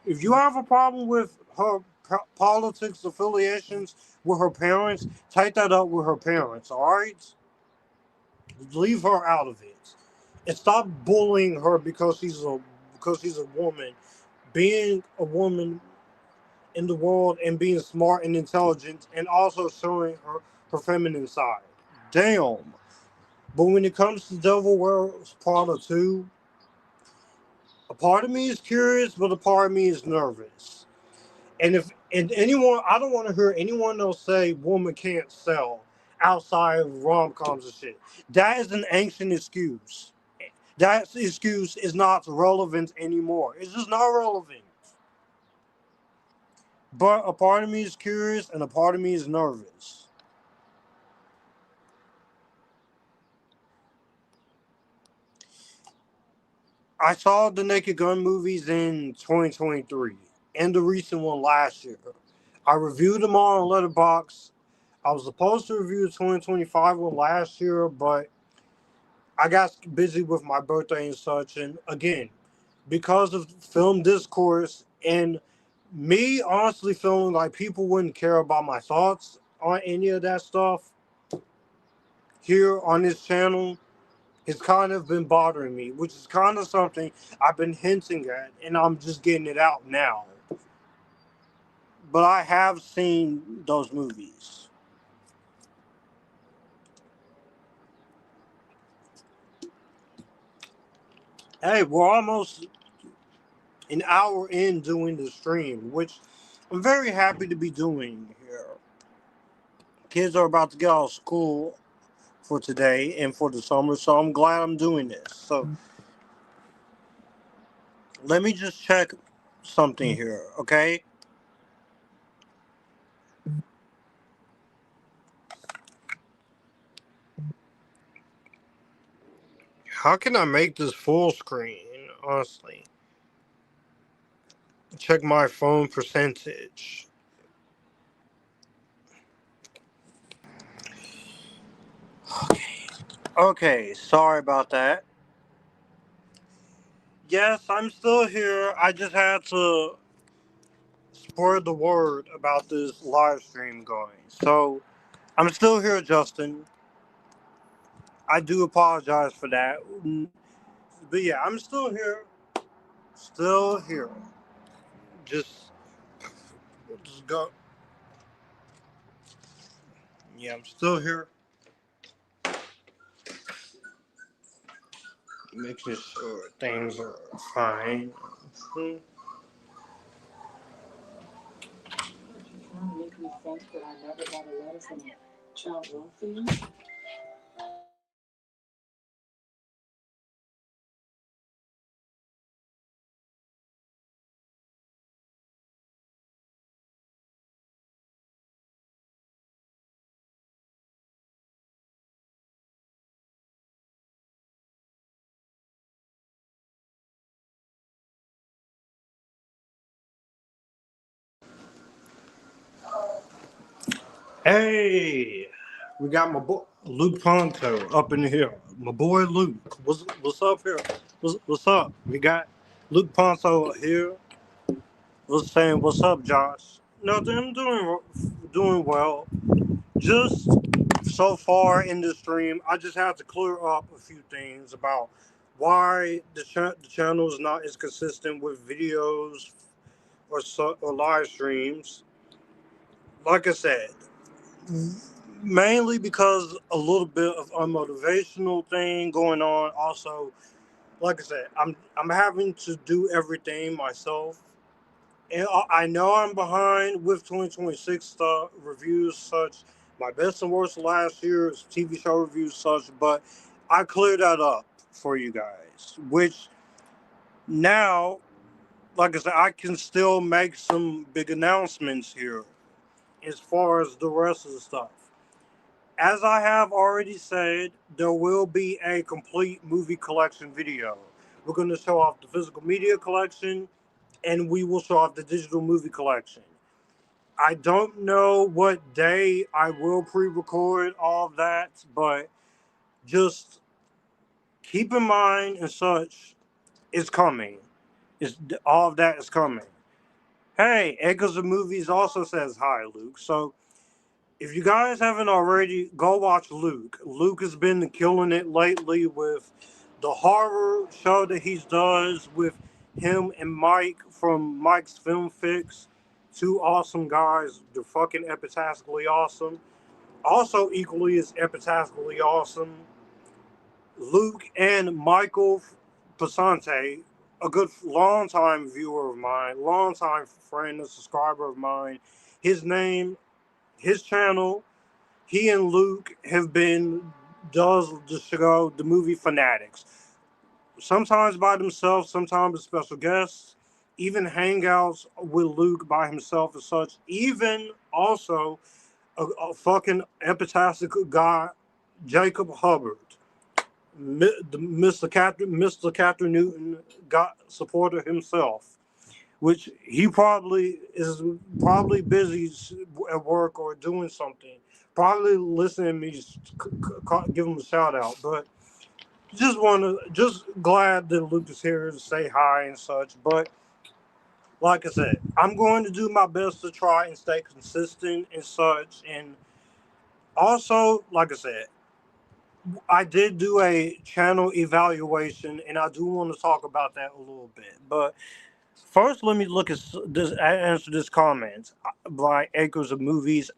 If you have a problem with her politics affiliations with her parents, take that up with her parents, alright? Leave her out of it. And stop bullying her because she's a woman. Being a woman in the world and being smart and intelligent and also showing her feminine side. Damn. But when it comes to Devil Wears Prada 2, a part of me is curious, but a part of me is nervous. And anyone, I don't want to hear anyone else say woman can't sell outside of rom-coms and shit. That is an ancient excuse. That excuse is not relevant anymore. It's just not relevant. But a part of me is curious and a part of me is nervous. I saw the Naked Gun movies in 2023 and the recent one last year. I reviewed them all on Letterboxd. I was supposed to review the 2025 one last year, but I got busy with my birthday and such. And again, because of film discourse and me honestly feeling like people wouldn't care about my thoughts on any of that stuff here on this channel, it's kind of been bothering me, which is kind of something I've been hinting at, and I'm just getting it out now. But I have seen those movies. Hey, we're almost an hour in doing the stream, which I'm very happy to be doing here. Kids are about to get out of school for today and for the summer, so I'm glad I'm doing this. So let me just check something here, okay? How can I make this full screen, honestly? Check my phone percentage. Okay, sorry about that. Yes, I'm still here. I just had to spread the word about this live stream going. So, I'm still here, Justin. I do apologize for that. But yeah, I'm still here. Still here. Just, just go. Yeah, I'm still here. Making sure things are fine. Hmm.
Trying to make me think that I never got a letter from child welfare.
Hey, we got my boy Luke Ponto up in here. My boy Luke, what's up here? What's up? We got Luke Ponto here. Was saying what's up, Josh? Nothing. I'm doing well. Just so far in the stream, I just have to clear up a few things about why the channel is not as consistent with videos or live streams. Like I said, mainly because a little bit of unmotivational thing going on. Also, like I said, I'm having to do everything myself, and I know I'm behind with 2026 stuff reviews such. My best and worst last year's TV show reviews such, but I cleared that up for you guys. Which now, like I said, I can still make some big announcements here as far as the rest of the stuff. As I have already said, there will be a complete movie collection video. We're going to show off the physical media collection and we will show off the digital movie collection. I don't know what day I will pre record all of that, but just keep in mind and such, it's coming. All of that is coming. Hey, Echoes of Movies also says hi, Luke. So if you guys haven't already, go watch Luke. Luke has been killing it lately with the horror show that he does with him and Mike from Mike's Film Fix. Two awesome guys. They're fucking epitastically awesome. Also, equally as epitastically awesome, Luke and Michael Pasante, a good longtime viewer of mine, longtime friend and subscriber of mine. His name, his channel, he and Luke have been does the show, the movie Fanatics. Sometimes by themselves, sometimes with special guests. Even hangouts with Luke by himself and such. Even also a fucking epitastic guy, Jacob Hubbard, Mr. Captain Newton, got supporter himself, which he probably busy at work or doing something. Probably listening to me give him a shout out, but just glad that Luke is here to say hi and such. But like I said, I'm going to do my best to try and stay consistent and such. And also, like I said, I did do a channel evaluation, and I do want to talk about that a little bit. But first, let me look at this. Answer this comment by Acres of Movies.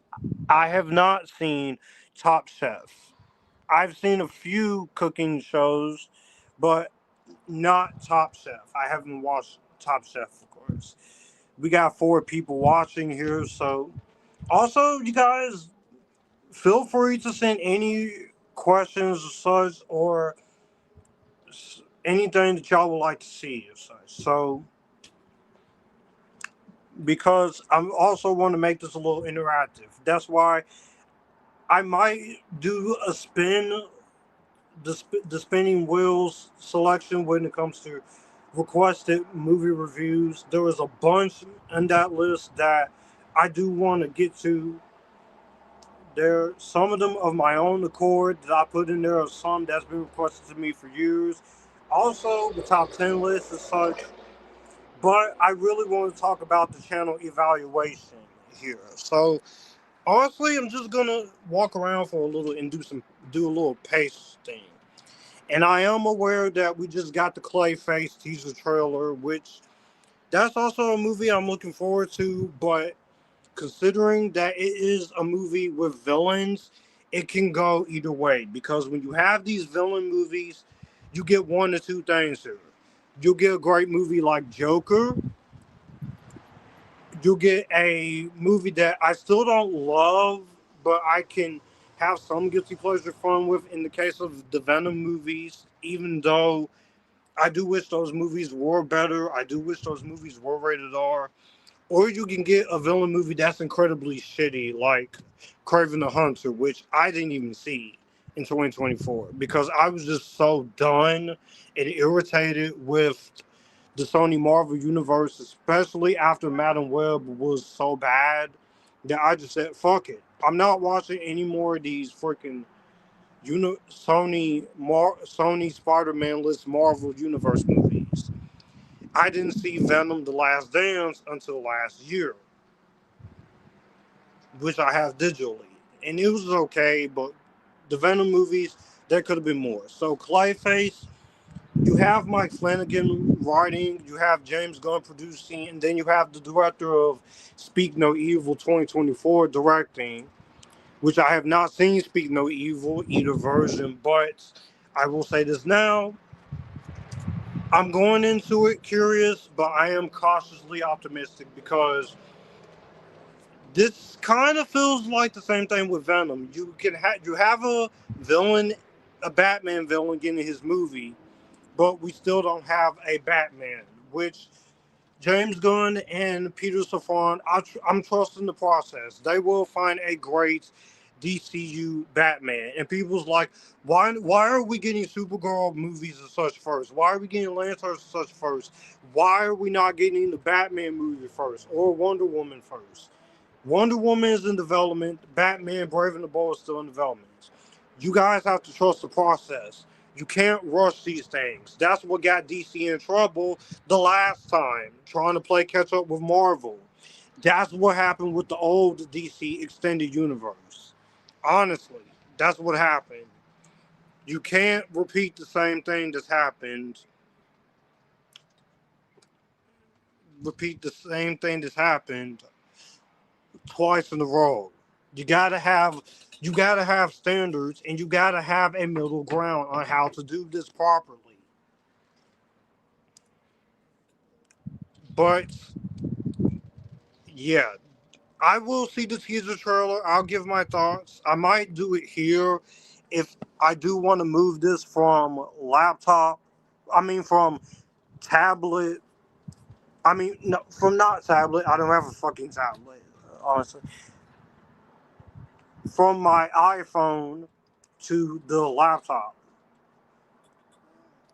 I have not seen Top Chef. I've seen a few cooking shows, but not Top Chef. I haven't watched Top Chef, of course. We got 4 people watching here, so also you guys feel free to send any questions or such or anything that y'all would like to see or such. So because I also want to make this a little interactive. That's why I might do a spin the spinning wheels selection when it comes to requested movie reviews. There was a bunch on that list that I do want to get to. There, some of them of my own accord that I put in there, are some that's been requested to me for years. Also, the top 10 list and such. But I really want to talk about the channel evaluation here. So honestly, I'm just gonna walk around for a little and do a little pace thing. And I am aware that we just got the Clayface teaser trailer, which that's also a movie I'm looking forward to. But considering that it is a movie with villains, it can go either way. Because when you have these villain movies, you get one or two things here. You'll get a great movie like Joker. You'll get a movie that I still don't love, but I can have some guilty pleasure fun with in the case of the Venom movies, even though I do wish those movies were better. I do wish those movies were rated R. Or you can get a villain movie that's incredibly shitty, like Kraven the Hunter, which I didn't even see in 2024 because I was just so done and irritated with the Sony Marvel universe, especially after Madam Web was so bad that I just said, fuck it. I'm not watching any more of these freaking Sony Spider-Man list Marvel Universe movies. I didn't see Venom: The Last Dance until last year, which I have digitally, and it was okay. But the Venom movies, there could have been more. So Clayface, you have Mike Flanagan writing, you have James Gunn producing, and then you have the director of Speak No Evil 2024 directing, which I have not seen Speak No Evil either version, but I will say this now. I'm going into it curious, but I am cautiously optimistic because this kind of feels like the same thing with Venom. You have a villain, a Batman villain getting his movie, but we still don't have a Batman, which James Gunn and Peter Safran, I'm trusting the process. They will find a great DCU Batman. And people's like, why are we getting Supergirl movies and such first? Why are we getting Lanterns and such first? Why are we not getting the Batman movie first or Wonder Woman first? Wonder Woman is in development. Batman Brave and the Bold is still in development. You guys have to trust the process. You can't rush these things. That's what got DC in trouble the last time, trying to play catch up with Marvel. That's what happened with the old DC extended universe. Honestly, that's what happened. You can't repeat the same thing that's happened. Repeat the same thing that's happened twice in a row. You gotta have you gotta have standards and you gotta have a middle ground on how to do this properly. But yeah, I will see the teaser trailer. I'll give my thoughts. I might do it here if I do want to move this from laptop. I mean from tablet. I mean no, from not tablet. I don't have a fucking tablet, honestly. From my iPhone to the laptop.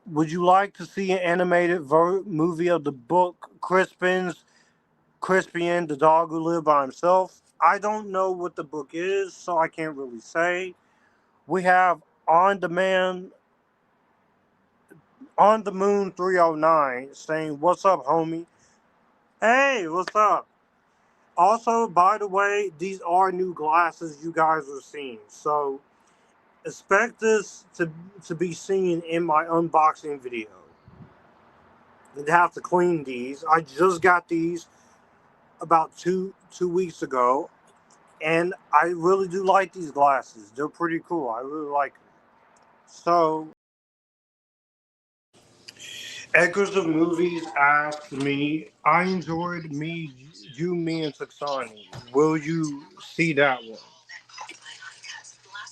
Would you like to see an animated movie of the book Crispian, the dog who lived by himself? I don't know what the book is, so I can't really say. We have On the Moon 309 saying, "What's up, homie? Hey, what's up?" Also, by the way, these are new glasses you guys are seeing, so expect this to be seen in my unboxing video. You'd have to clean these. I just got these about two weeks ago, and I really do like these glasses. They're pretty cool. I really like them. So, Echoes of Movies asked me, I enjoyed Me and Saxani. Will you see that one?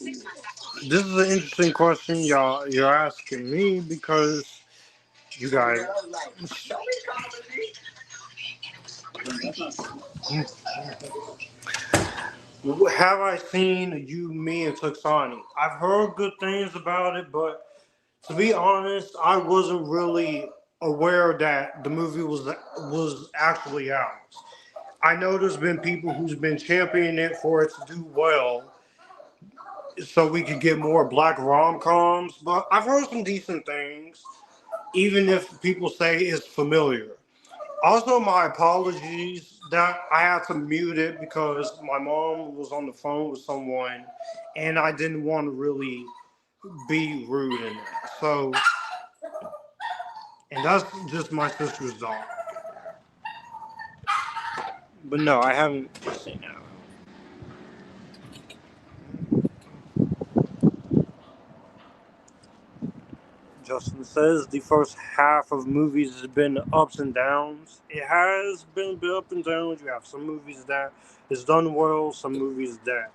This is an interesting question, y'all. You're asking me because you guys. Have I seen You, Me, and Tuxani? I've heard good things about it, but to be honest, I wasn't really aware that the movie was actually out. I know there's been people who's been championing it for it to do well, so we could get more black rom coms. But I've heard some decent things, even if people say it's familiar. Also, my apologies that I had to mute it because my mom was on the phone with someone, and I didn't want to really be rude in it. So, and that's just my sister's dog. But no, I haven't seen that. Justin says the first half of movies has been ups and downs. It has been a bit up and downs. You have some movies that is done well, some movies that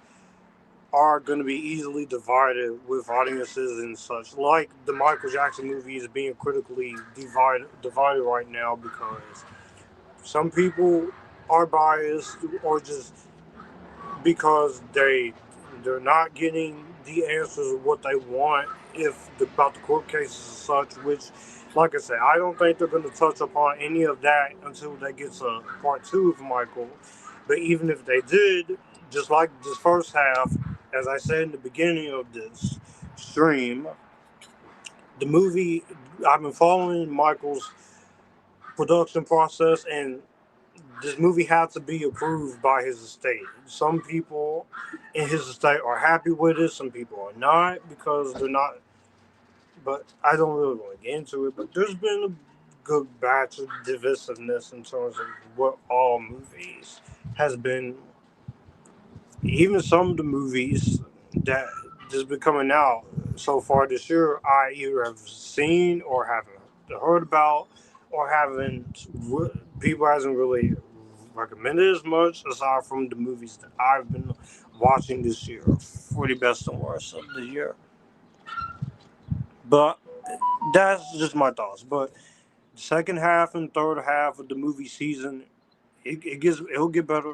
are going to be easily divided with audiences and such. Like the Michael Jackson movie is being critically divided right now because some people are biased or just because they're not getting the answers of what they want if about the court cases and such. Which, like I said, I don't think they're going to touch upon any of that until they get to part two of Michael. But even if they did, just like this first half, as I said in the beginning of this stream, the movie I've been following Michael's production process, and this movie had to be approved by his estate. Some people in his estate are happy with it, some people are not because they're not. But I don't really want to get into it. But there's been a good batch of divisiveness in terms of what all movies has been. Even some of the movies that just been coming out so far this year, I either have seen or haven't heard about, or haven't people hasn't really recommended as much aside from the movies that I've been watching this year for the best and worst of the year. But that's just my thoughts. But the second half and third half of the movie season, it'll get better.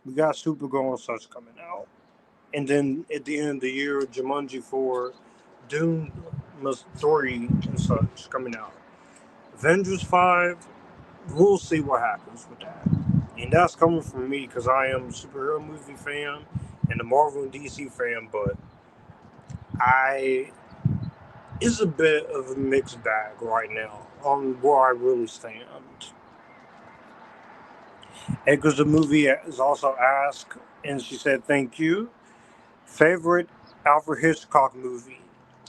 We got Supergirl and such coming out. And then at the end of the year, Jumanji 4, Dune 3, and such coming out. Avengers 5, we'll see what happens with that. And that's coming from me because I am a superhero movie fan and a Marvel and DC fan, but I it's a bit of a mixed bag right now on where I really stand. Because the movie is also asked, and she said, "Thank you." Favorite Alfred Hitchcock movie?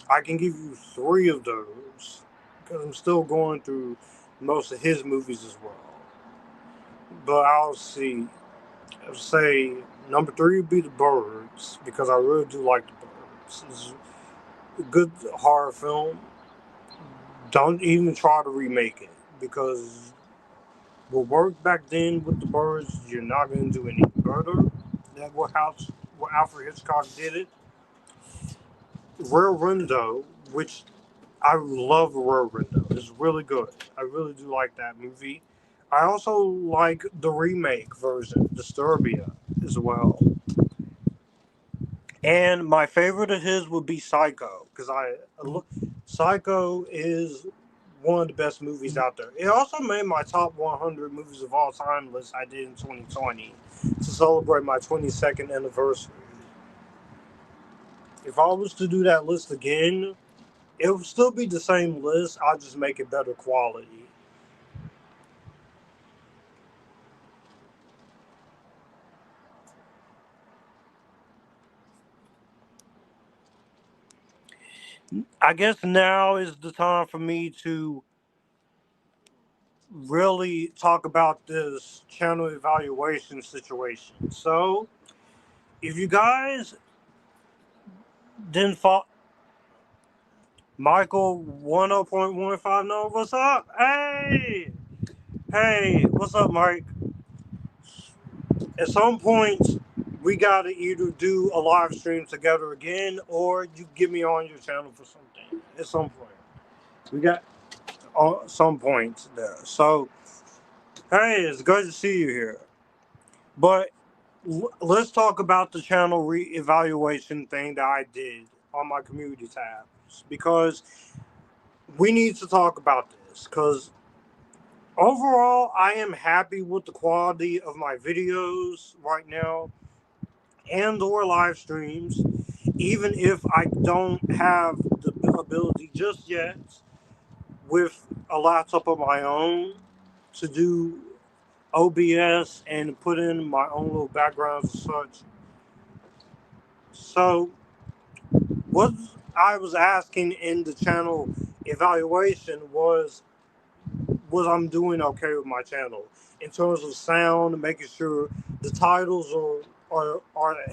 I can give you three of those because I'm still going through most of his movies as well. But I'll see. I'll say number three would be The Birds because I really do like The Birds. It's a good horror film. Don't even try to remake it because what worked back then with The Birds, you're not going to do any better than what Alfred Hitchcock did it. Rare Window, which I love Rare Window. It's really good. I really do like that movie. I also like the remake version, Disturbia, as well. And my favorite of his would be Psycho, because Psycho is one of the best movies out there. It also made my top 100 movies of all time list I did in 2020 to celebrate my 22nd anniversary. If I was to do that list again, it would still be the same list. I'll just make it better quality. I guess now is the time for me to really talk about this channel evaluation situation. So, if you guys didn't follow Michael 10.150, what's up? Hey, what's up, Mike? At some point, we gotta either do a live stream together again, or you get me on your channel for something. At some point, we got some points there. So, hey, it's good to see you here. But let's talk about the channel reevaluation thing that I did on my community tabs, because we need to talk about this, because overall I am happy with the quality of my videos right now and or live streams, even if I don't have the ability just yet with a laptop of my own to do OBS and put in my own little backgrounds and such. So what I was asking in the channel evaluation was I'm doing okay with my channel in terms of sound, making sure the titles are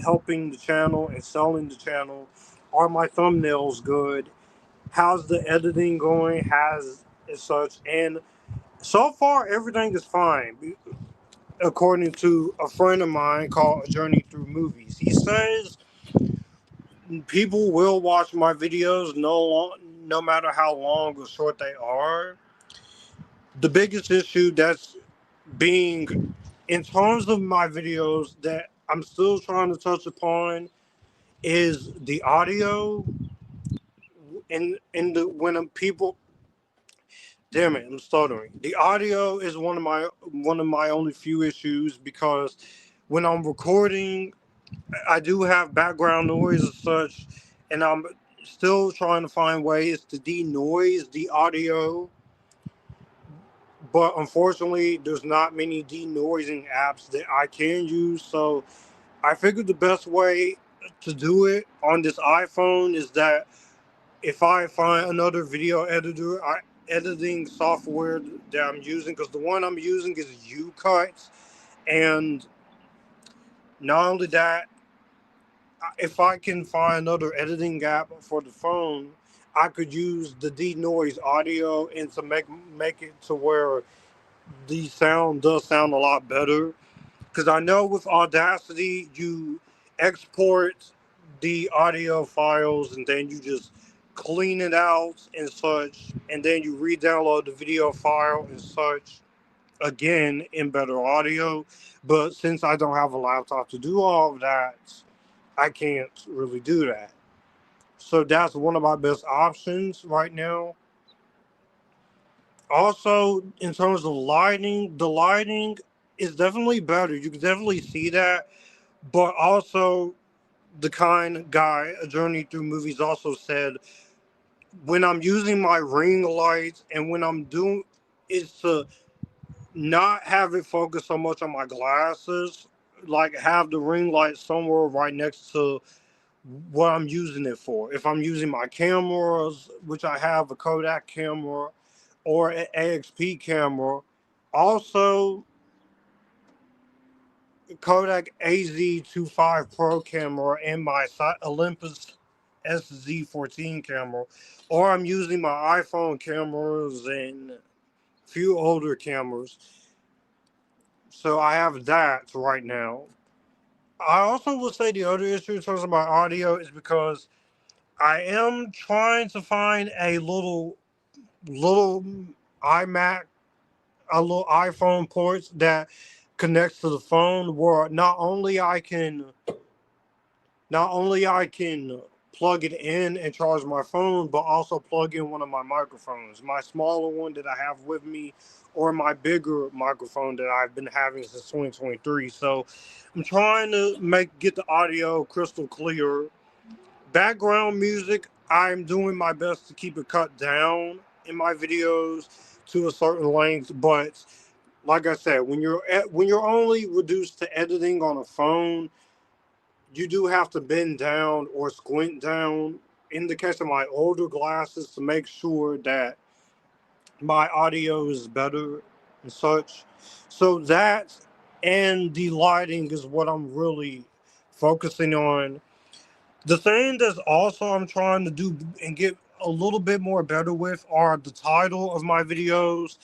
helping the channel and selling the channel. Are my thumbnails good? How's the editing going? Has and such. And so far everything is fine, according to a friend of mine called A Journey Through Movies. He says people will watch my videos no matter how long or short they are. The biggest issue that's being in terms of my videos that I'm still trying to touch upon is the audio. In the when people damn it, I'm stuttering. The audio is one of my only few issues, because when I'm recording I do have background noise and such, and I'm still trying to find ways to denoise the audio. But unfortunately, there's not many denoising apps that I can use. So I figured the best way to do it on this iPhone is that if I find another video editing software that I'm using, because the one I'm using is UCut, and not only that, if I can find another editing app for the phone, I could use the denoise audio and to make it to where the sound does sound a lot better. Because I know with Audacity you export the audio files and then you just clean it out and such, and then you re-download the video file and such again in better audio. But since I don't have a laptop to do all of that, I can't really do that. So that's one of my best options right now. Also, in terms of lighting, the lighting is definitely better. You can definitely see that. But also, the kind guy, A Journey Through Movies, also said when I'm using my ring lights and when I'm doing, is to not have it focus so much on my glasses. Like have the ring light somewhere right next to what I'm using it for. If I'm using my cameras, which I have a Kodak camera or an AXP camera, also Kodak AZ25 Pro camera and my Olympus SZ14 camera, or I'm using my iPhone cameras and a few older cameras. So I have that right now. I also will say the other issue in terms of my audio is because I am trying to find a little iMac, a little iPhone ports that connects to the phone, where not only I can plug it in and charge my phone, but also plug in one of my microphones, my smaller one that I have with me, or my bigger microphone that I've been having since 2023. So I'm trying to get the audio crystal clear. Background music, I'm doing my best to keep it cut down in my videos to a certain length, but like I said, when you're only reduced to editing on a phone, you do have to bend down or squint down in the case of my older glasses to make sure that my audio is better and such. So that and the lighting is what I'm really focusing on. The thing that's also I'm trying to do and get a little bit more better with are the title of my videos.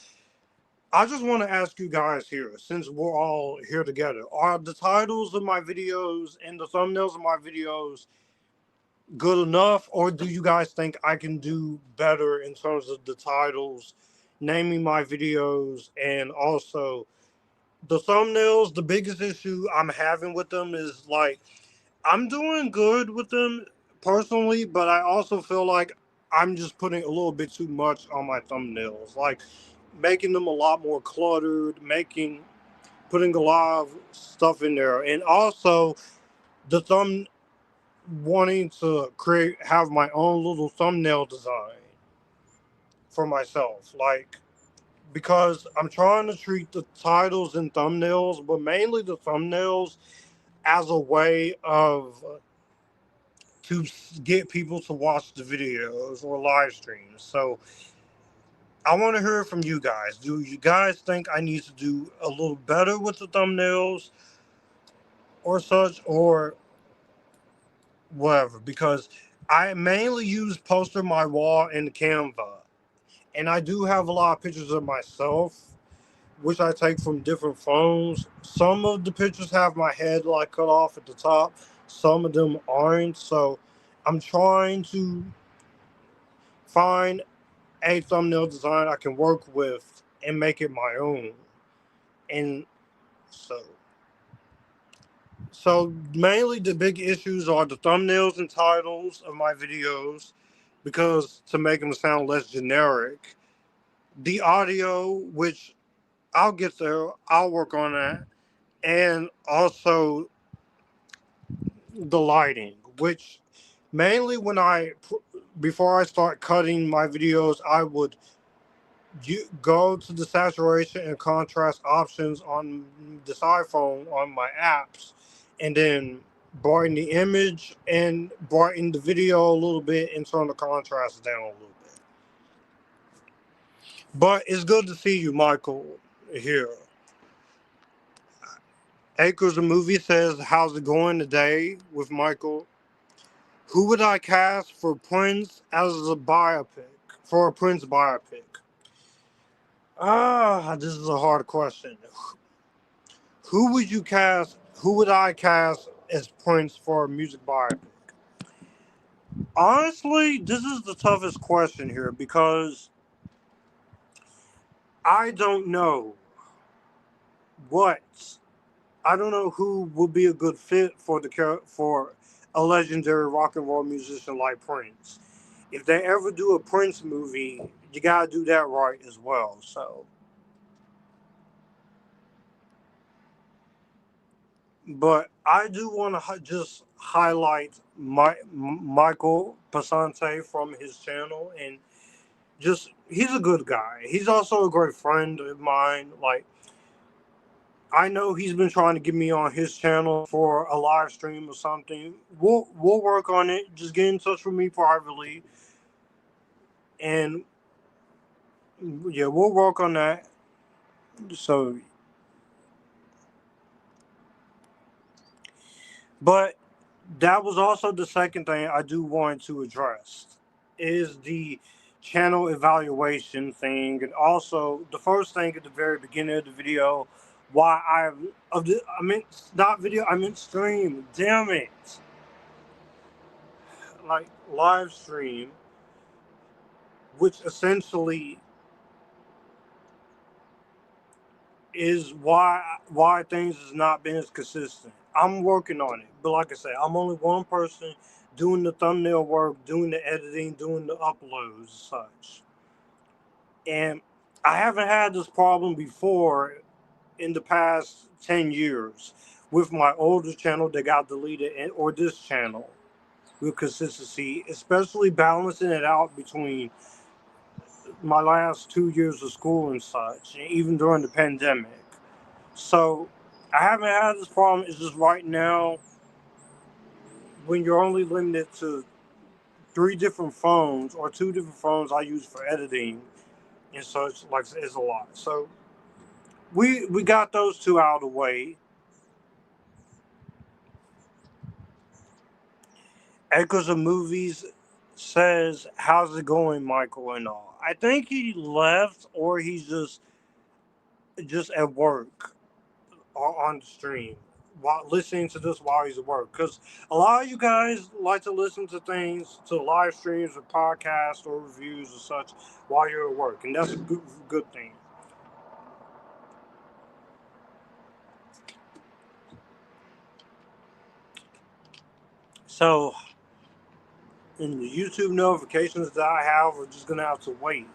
I just want to ask you guys here, since we're all here together, are the titles of my videos and the thumbnails of my videos good enough, or do you guys think I can do better in terms of the titles, naming my videos, and also the thumbnails, the biggest issue I'm having with them is like I'm doing good with them personally, but I also feel like I'm just putting a little bit too much on my thumbnails, like making them a lot more cluttered, putting a lot of stuff in there, and also the thumb wanting to have my own little thumbnail design for myself, like because I'm trying to treat the titles and thumbnails, but mainly the thumbnails as a way of to get people to watch the videos or live streams. So I want to hear from you guys. Do you guys think I need to do a little better with the thumbnails or such, or whatever? Because I mainly use Poster My Wall and Canva, and I do have a lot of pictures of myself, which I take from different phones. Some of the pictures have my head like cut off at the top. Some of them aren't. So I'm trying to find a thumbnail design I can work with and make it my own. And so mainly the big issues are the thumbnails and titles of my videos, because to make them sound less generic. The audio, which I'll get there, I'll work on that. And also the lighting, which mainly before I start cutting my videos, I would go to the saturation and contrast options on this iPhone on my apps, and then brighten the image and brighten the video a little bit and turn the contrast down a little bit. But it's good to see you, Michael, here. Acres of Movie says, how's it going today with Michael? Who would I cast for Prince as a biopic? For a Prince biopic? This is a hard question. Who would you cast? Who would I cast as Prince for a music biopic? Honestly, this is the toughest question here because I don't know what. I don't know who would be a good fit for for a legendary rock and roll musician like Prince. If they ever do a Prince movie, you gotta do that right as well. So, but I do want to just highlight Michael Pasante from his channel, and just he's a good guy. He's also a great friend of mine. Like, I know he's been trying to get me on his channel for a live stream or something. We'll work on it. Just get in touch with me privately, and yeah, we'll work on that. So, but that was also the second thing I do want to address is the channel evaluation thing, and also the first thing at the very beginning of the video, why I meant not video, I meant stream. Damn it, like live stream, which essentially is why things has not been as consistent. I'm working on it, but like I said, I'm only one person doing the thumbnail work, doing the editing, doing the uploads, and such. And I haven't had this problem before in the past 10 years with my older channel that got deleted, or this channel with consistency, especially balancing it out between my last 2 years of school and such, and even during the pandemic. So I haven't had this problem. It's just right now, when you're only limited to 3 different phones or 2 different phones I use for editing and such, like it's a lot. So we got those two out of the way. Echoes of Movies says, how's it going, Michael and all? I think he left, or he's just at work or on the stream while listening to this while he's at work. Because a lot of you guys like to listen to things, to live streams or podcasts or reviews or such while you're at work, and that's a good thing. So, and the YouTube notifications that I have are just gonna have to wait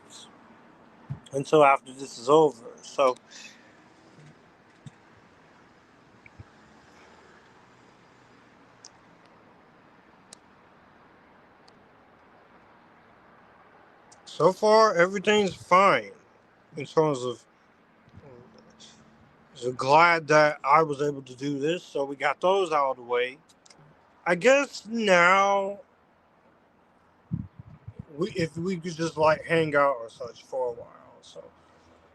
until after this is over. So far everything's fine in terms of. So glad that I was able to do this. So we got those out of the way. I guess now if we could just like hang out or such for a while. So,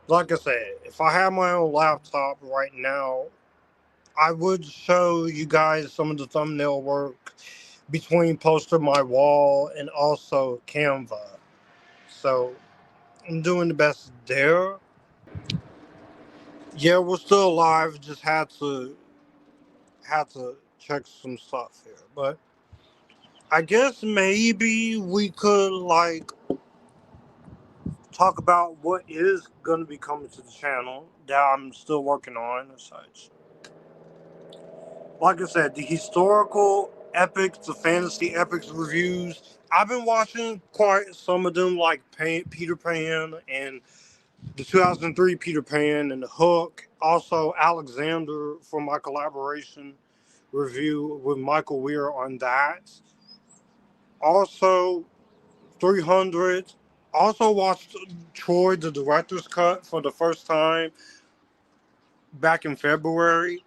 like I said, if I had my own laptop right now, I would show you guys some of the thumbnail work between Poster My Wall and also Canva. So I'm doing the best there. Yeah, we're still alive. Just had to check some stuff here, but I guess maybe we could like talk about what is going to be coming to the channel that I'm still working on and such. Like I said, the historical epics, the fantasy epics reviews, I've been watching quite some of them, like Peter Pan and the 2003 Peter Pan and The Hook. Also, Alexander for my collaboration review with Michael Weir on that. Also, 300. Also watched Troy, the director's cut, for the first time back in February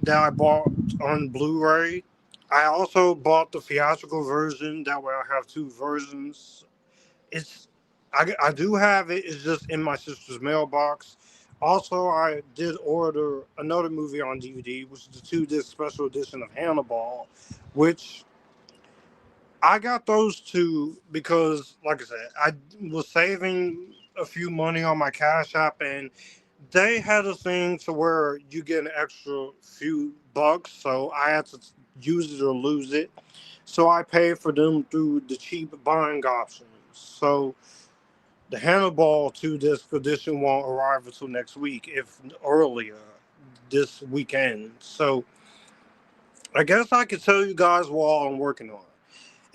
that I bought on Blu-ray. I also bought the theatrical version. That way, I have two versions. It's I do have it. It's just in my sister's mailbox. Also, I did order another movie on DVD, which is the two-disc special edition of Hannibal, which I got those two because, like I said, I was saving a few money on my Cash App, and they had a thing to where you get an extra few bucks, so I had to use it or lose it. So I paid for them through the cheap buying options. So the Hannibal 2 disc edition won't arrive until next week, if earlier, this weekend. So I guess I could tell you guys what all I'm working on.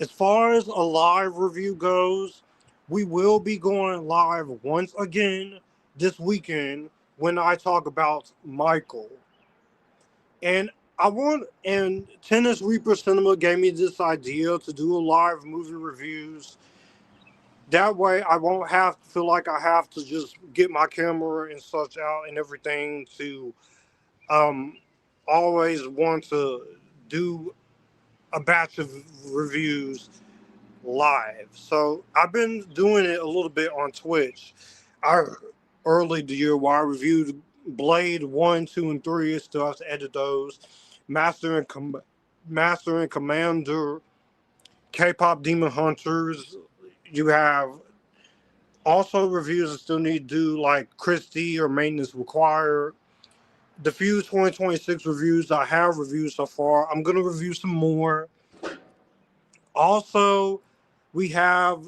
As far as a live review goes, we will be going live once again this weekend when I talk about Michael. And Tennis Reaper Cinema gave me this idea to do a live movie reviews. That way I won't have to feel like I have to just get my camera and such out and everything to um always want to do a batch of reviews live. So I've been doing it a little bit on Twitch. I early the year where I reviewed Blade 1, 2, and 3. I still have to edit those. Master and Commander, K-pop Demon Hunters. You have also reviews I still need to do, like Christie or Maintenance Required. The few 2026 reviews I have reviewed so far. I'm gonna review some more. Also, we have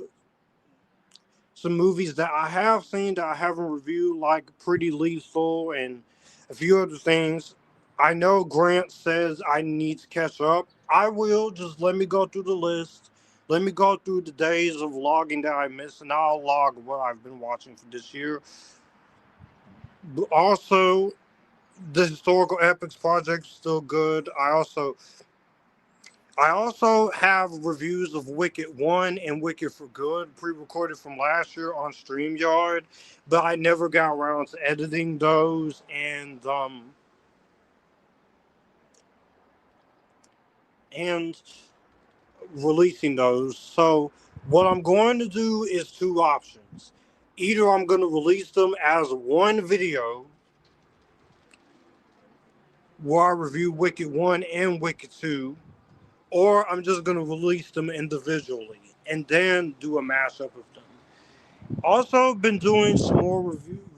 some movies that I have seen that I haven't reviewed, like Pretty Lethal and a few other things. I know Grant says I need to catch up. I will. Just let me go through the list. Let me go through the days of logging that I missed, and I'll log what I've been watching for this year. But also, the historical epics project is still good. I also have reviews of Wicked 1 and Wicked for Good pre-recorded from last year on StreamYard, but I never got around to editing those and releasing those. So what I'm going to do is two options. Either I'm going to release them as one video where I review Wicked 1 and Wicked 2, or I'm just going to release them individually and then do a mashup of them. Also, been doing some more review.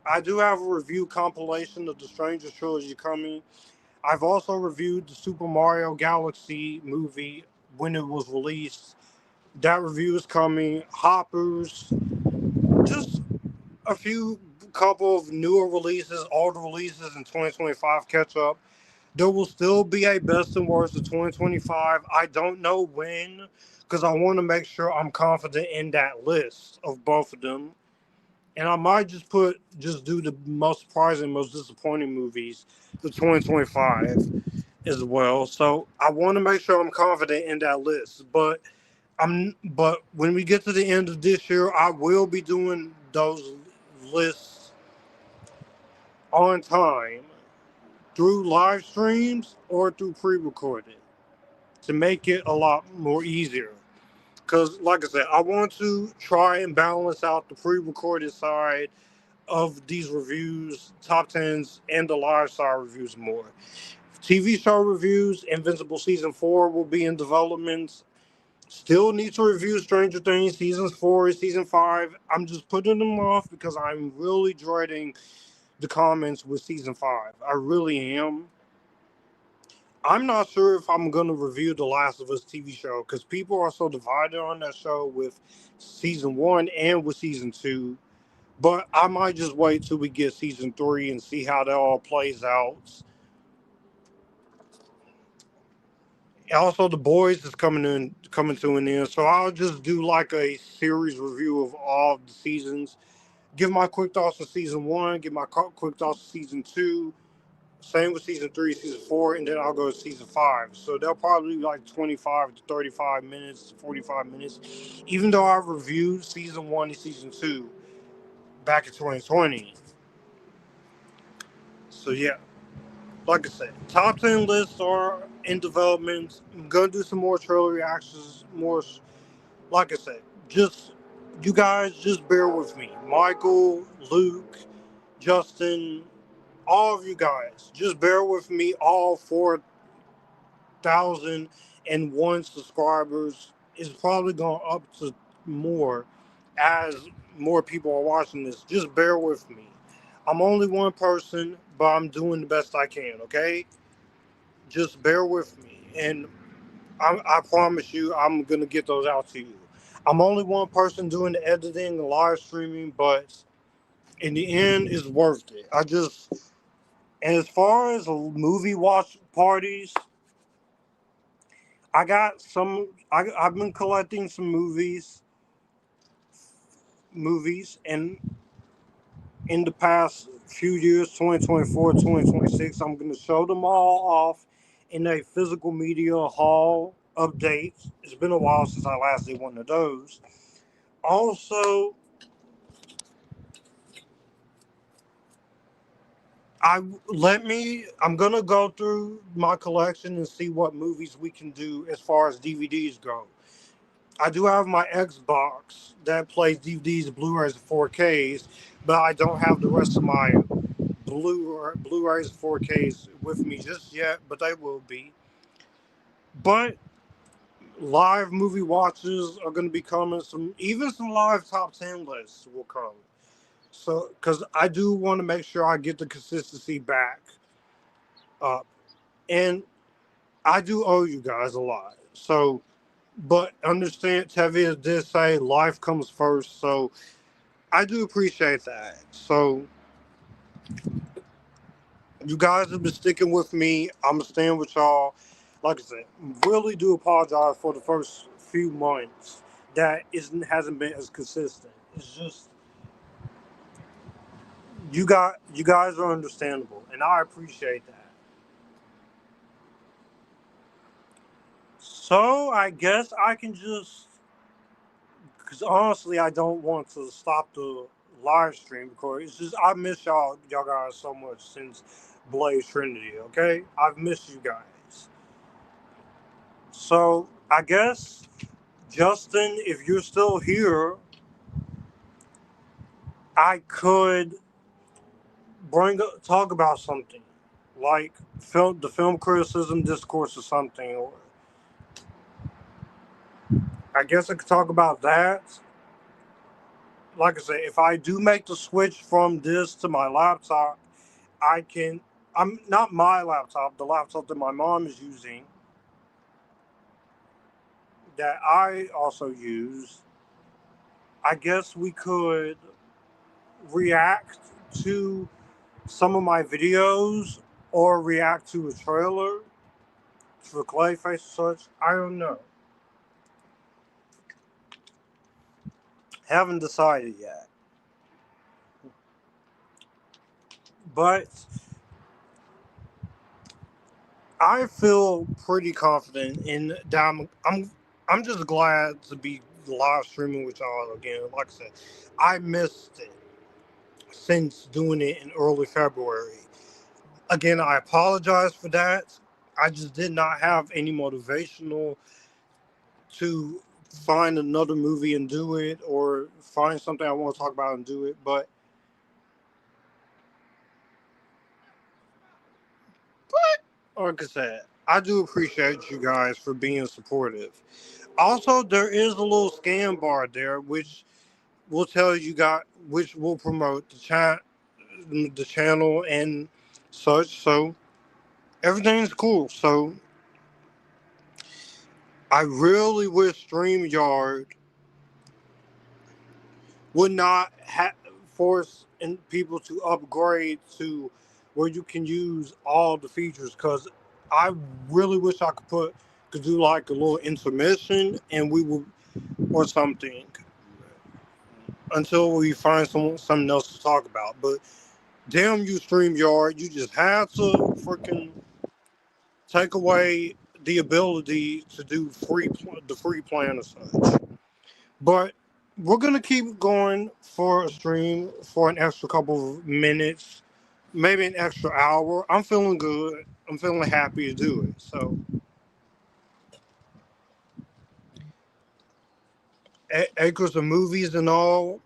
I do have a review compilation of the Stranger Trilogy coming. I've also reviewed the Super Mario Galaxy movie when it was released. That review is coming. Hoppers, just couple of newer releases, older releases in 2025 catch up. There will still be a best and worst of 2025. I don't know when, because I want to make sure I'm confident in that list of both of them. And I might just do the most surprising, most disappointing movies of 2025 as well. So I want to make sure I'm confident in that list. But when we get to the end of this year, I will be doing those lists on time through live streams or through pre-recorded to make it a lot more easier. Because, like I said, I want to try and balance out the pre-recorded side of these reviews, top tens, and the live side reviews more. TV show reviews, Invincible Season 4 will be in development. Still need to review Stranger Things Seasons 4 and Season 5. I'm just putting them off because I'm really dreading the comments with Season 5. I really am. I'm not sure if I'm going to review The Last of Us TV show because people are so divided on that show with Season 1 and with Season 2. But I might just wait till we get Season 3 and see how that all plays out. Also, The Boys is coming to an end, so I'll just do like a series review of all the seasons. Give my quick thoughts on Season 1, give my quick thoughts on Season 2. Same with Season 3, Season 4, and then I'll go to Season 5. So they'll probably be like 25 to 35 minutes, 45 minutes. Even though I reviewed Season 1 and Season 2 back in 2020. So yeah, like I said, top 10 lists are in development. I'm going to do some more trailer reactions, more, like I said, just, you guys just bear with me. Michael, Luke, Justin, all of you guys, just bear with me, all 4,001 subscribers is probably going up to more as more people are watching this. Just bear with me. I'm only one person, but I'm doing the best I can, okay? Just bear with me. And I promise you, I'm going to get those out to you. I'm only one person doing the editing and live streaming, but in the end, it's worth it. And as far as movie watch parties, I've been collecting some movies, and in the past few years, 2024, 2026, I'm going to show them all off in a physical media hall update. It's been a while since I last did one of those. Also, I'm going to go through my collection and see what movies we can do as far as DVDs go. I do have my Xbox that plays DVDs, Blu-rays, and 4Ks, but I don't have the rest of my Blu-rays and 4Ks with me just yet, but they will be. But live movie watches are going to be coming. Even some live top 10 lists will come. So, because I do want to make sure I get the consistency back up, and I do owe you guys a lot. So, but understand, Tevye did say life comes first. So I do appreciate that. So you guys have been sticking with me. I'm gonna stand with y'all. Like I said, really do apologize for the first few months that hasn't been as consistent. It's just you guys are understandable, and I appreciate that. So I guess I can just, because honestly, I don't want to stop the live stream because it's just I miss y'all guys so much since Blaze Trinity. Okay, I've missed you guys. So I guess Justin, if you're still here, I could talk about something like the film criticism discourse or something, or I guess I could talk about that. Like I said, if I do make the switch from this to my laptop, I can. I'm not my laptop, the laptop that my mom is using, that I also use. I guess we could react to some of my videos or react to a trailer for Clayface or such. I don't know. Haven't decided yet. But I feel pretty confident in that. I'm just glad to be live streaming with y'all again. Like I said, I missed it since doing it in early February. Again, I apologize for that. I just did not have any motivational to find another movie and do it, or find something I want to talk about and do it. But like I said, I do appreciate you guys for being supportive. Also, there is a little scam bar there, which will tell you guys, which will promote the channel and such. So everything's cool. So I really wish StreamYard would not force people to upgrade to where you can use all the features, because I really wish I could do like a little intermission and we will, or something, until we find something else to talk about. But damn you, StreamYard, you just had to freaking take away the ability to do the free plan or such. But we're gonna keep going for a stream for an extra couple of minutes, maybe an extra hour. I'm feeling good. I'm feeling happy to do it. So, acres of movies and all,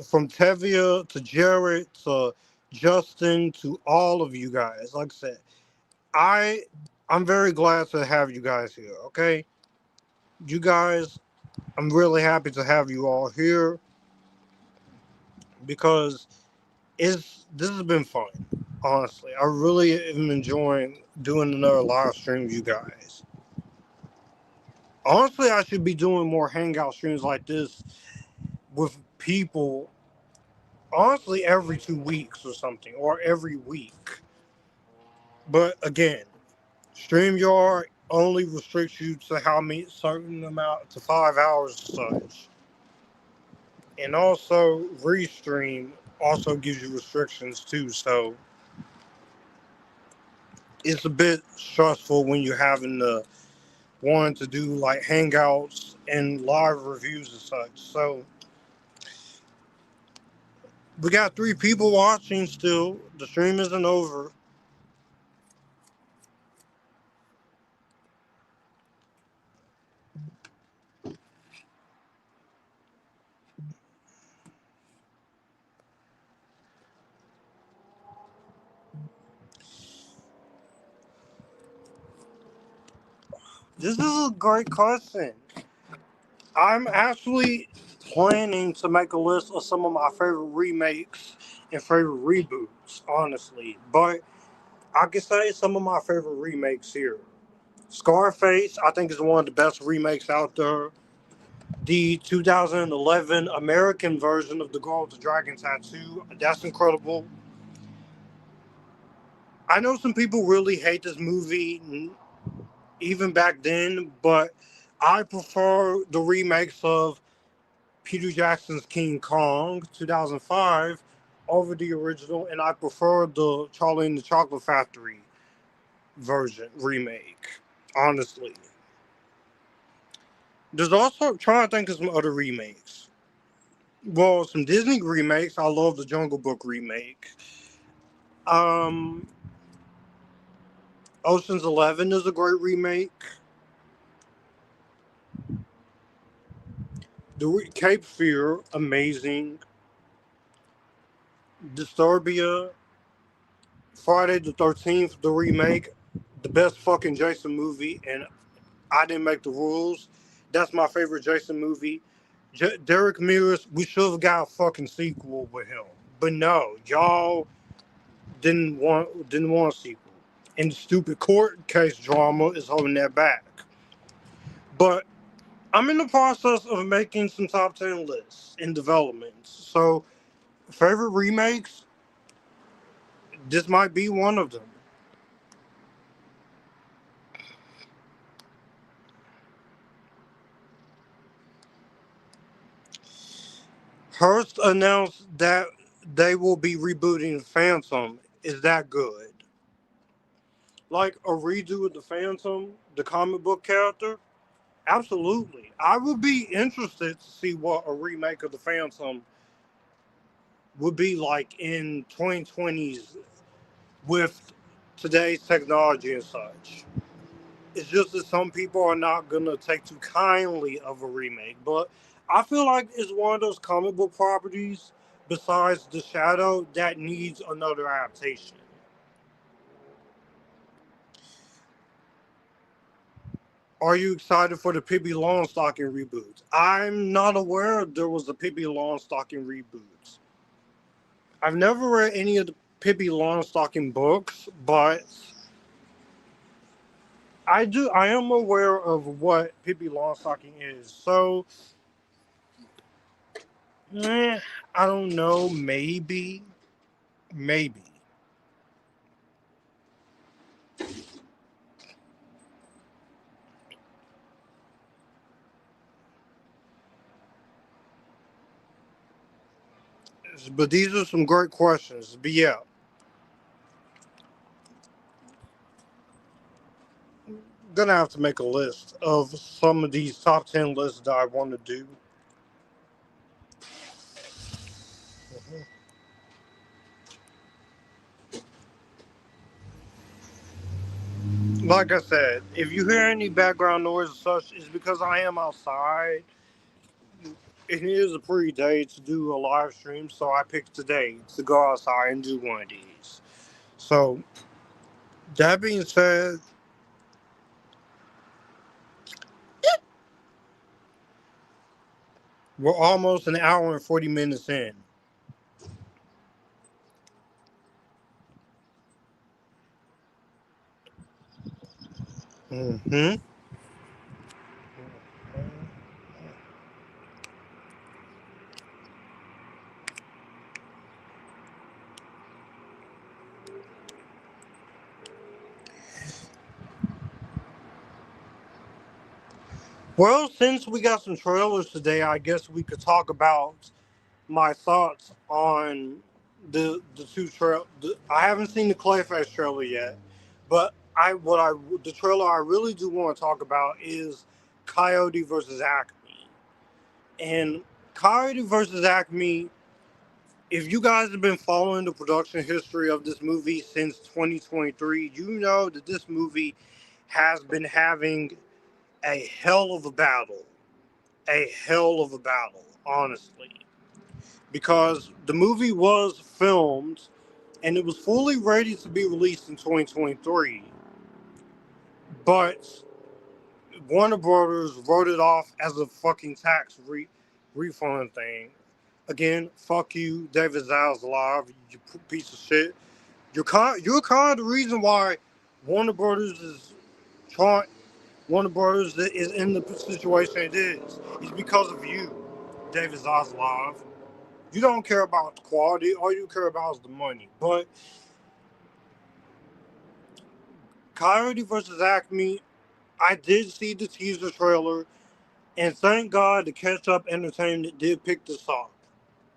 from Tevia to Jared to Justin to all of you guys. Like I said, I I'm very glad to have you guys here. Okay, you guys, I'm really happy to have you all here because this has been fun. Honestly, I really am enjoying doing another live stream with you guys. Honestly, I should be doing more hangout streams like this with people. Honestly, every 2 weeks or something, or every week. But again, StreamYard only restricts you to how many certain amount to 5 hours or such. And also Restream also gives you restrictions too, so it's a bit stressful when you're having to want to do like hangouts and live reviews and such. So we got 3 people watching still. The stream isn't over. This is a great question. I'm actually planning to make a list of some of my favorite remakes and favorite reboots, honestly. But I can say some of my favorite remakes here. Scarface, I think, is one of the best remakes out there. The 2011 American version of The Girl with the Dragon Tattoo, that's incredible. I know some people really hate this movie, even back then, but I prefer the remakes of Peter Jackson's King Kong 2005 over the original, and I prefer the Charlie and the Chocolate Factory version remake. Honestly, there's also, trying to think of some other remakes. Well, some Disney remakes. I love the Jungle Book remake. Um, Ocean's 11 is a great remake. Cape Fear, amazing. Disturbia, Friday the 13th, the remake, the best fucking Jason movie, and I didn't make the rules. That's my favorite Jason movie. Derek Mears, we should have got a fucking sequel with him, but no, y'all didn't want a sequel, and the stupid court case drama is holding that back. But I'm in the process of making some top 10 lists in development. So favorite remakes, This might be one of them. Hearst announced that they will be rebooting Phantom. Is that good? Like a redo of the Phantom, the comic book character? Absolutely. I would be interested to see what a remake of the Phantom would be like in 2020s with today's technology and such. It's just that some people are not gonna take too kindly of a remake, but I feel like it's one of those comic book properties besides The Shadow that needs another adaptation. Are you excited for the Pippi Longstocking reboot? I'm not aware there was a Pippi Longstocking reboot. I've never read any of the Pippi Longstocking books, but I am aware of what Pippi Longstocking is. So, I don't know. Maybe. But these are some great questions. But yeah, gonna have to make a list of some of these top 10 lists that I want to do. Like I said, if you hear any background noise or such, it's because I am outside. It is a pretty day to do a live stream, so I picked today to go outside and do one of these. So, that being said, we're almost an hour and 40 minutes in. Hmm. Well, since we got some trailers today, I guess we could talk about my thoughts on the two trail. I haven't seen the Clayface trailer yet, but the trailer I really do want to talk about is Coyote versus Acme. And Coyote versus Acme, if you guys have been following the production history of this movie since 2023, you know that this movie has been having a hell of a battle. A hell of a battle, honestly. Because the movie was filmed and it was fully ready to be released in 2023. But Warner Brothers wrote it off as a fucking refund thing. Again, fuck you, David Zaslav, you piece of shit. You're kind of the reason why Warner Brothers is trying. Warner Brothers is in the situation it is. It's because of you, David Zaslav. You don't care about the quality. All you care about is the money. But Coyote versus Acme, I did see the teaser trailer, and thank God the Catch Up Entertainment did pick this up.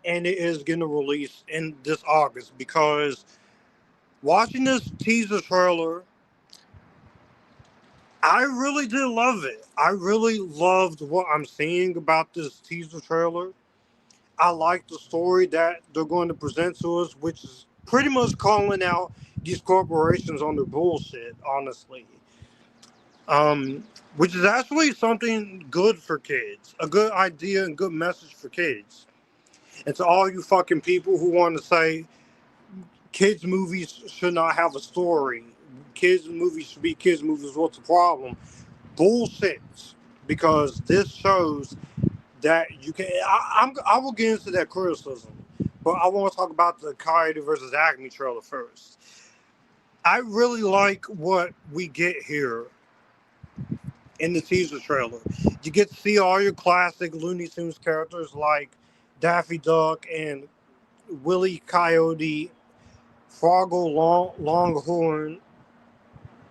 And it is getting released in this August because watching this teaser trailer, I really did love it. I really loved what I'm seeing about this teaser trailer. I like the story that they're going to present to us, which is pretty much calling out these corporations on their bullshit, honestly. Which is actually something good for kids, a good idea and good message for kids. And to all you fucking people who want to say kids' movies should not have a story, kids' movies should be kids' movies, what's the problem? Bullshit. Because this shows that you can. I will get into that criticism, but I want to talk about the Coyote versus Acme trailer first. I really like what we get here in the teaser trailer. You get to see all your classic Looney Tunes characters like Daffy Duck and Willie Coyote Froggle Longhorn,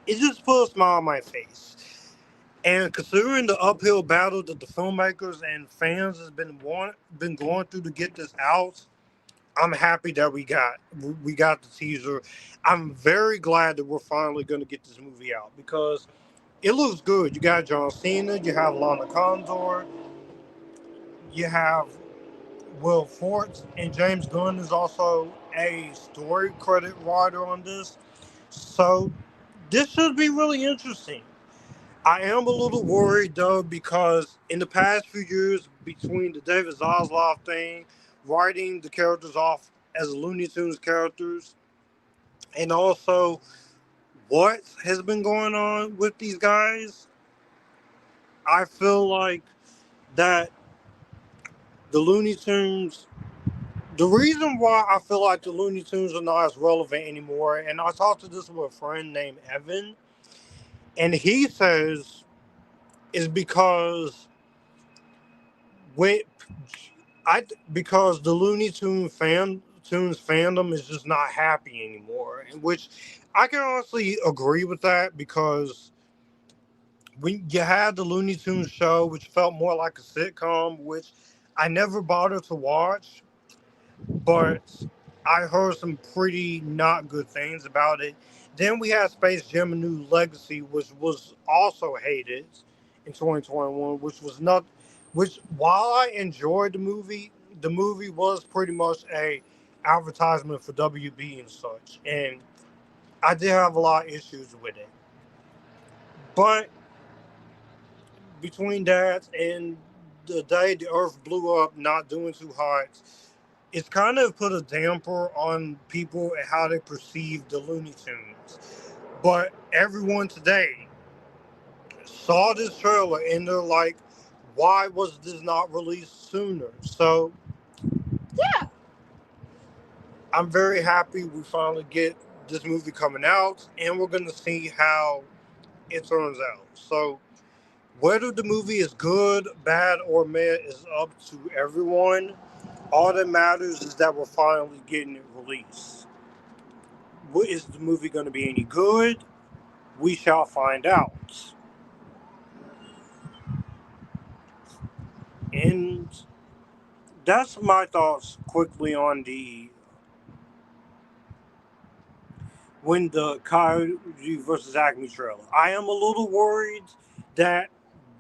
it just put a smile on my face. And considering the uphill battle that the filmmakers and fans has been going through to get this out, I'm happy that we got the teaser. I'm very glad that we're finally going to get this movie out because it looks good. You got John Cena, you have Lana Condor, you have Will Forte, and James Gunn is also a story credit writer on this. So this should be really interesting. I am a little worried though because in the past few years, between the David Zaslav thing, writing the characters off as Looney Tunes characters, and also what has been going on with these guys, I feel like that the Looney Tunes. The reason why I feel like the Looney Tunes are not as relevant anymore, and I talked to this with a friend named Evan, and he says is because when because the Looney Tunes fandom is just not happy anymore, and which I can honestly agree with that because when you had the Looney Tunes show, which felt more like a sitcom, which I never bothered to watch, but I heard some pretty not good things about it. Then we had Space Jam: A New Legacy, which was also hated in 2021, which was not. Which, while I enjoyed the movie was pretty much a advertisement for WB and such, and I did have a lot of issues with it. But between that and the day the Earth blew up, not doing too hot, it's kind of put a damper on people and how they perceive the Looney Tunes. But everyone today saw this trailer and they're like, why was this not released sooner? So, yeah, I'm very happy we finally get this movie coming out and we're going to see how it turns out. So, whether the movie is good, bad, or meh is up to everyone. All that matters is that we're finally getting it released. Is the movie going to be any good? We shall find out. And that's my thoughts quickly on the when the Coyote versus Acme trailer. I am a little worried that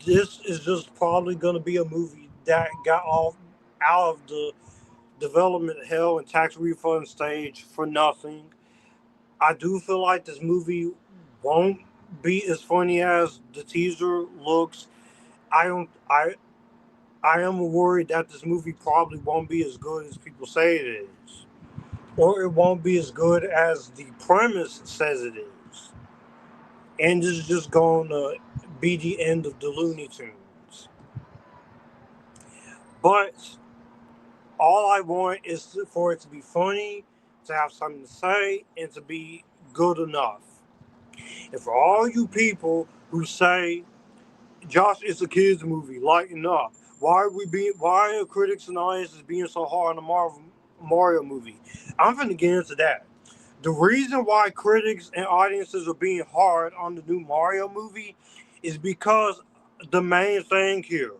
this is just probably going to be a movie that got off out of the development hell and tax refund stage for nothing. I do feel like this movie won't be as funny as the teaser looks. I don't. I am worried that this movie probably won't be as good as people say it is, or it won't be as good as the premise says it is, and this is just going to be the end of the Looney Tunes. But all I want is for it to be funny, to have something to say, and to be good enough. And for all you people who say, Josh, it's a kids movie, lighten up. Why are critics and audiences being so hard on the Mario movie? I'm finna get into that. The reason why critics and audiences are being hard on the new Mario movie is because the main thing here,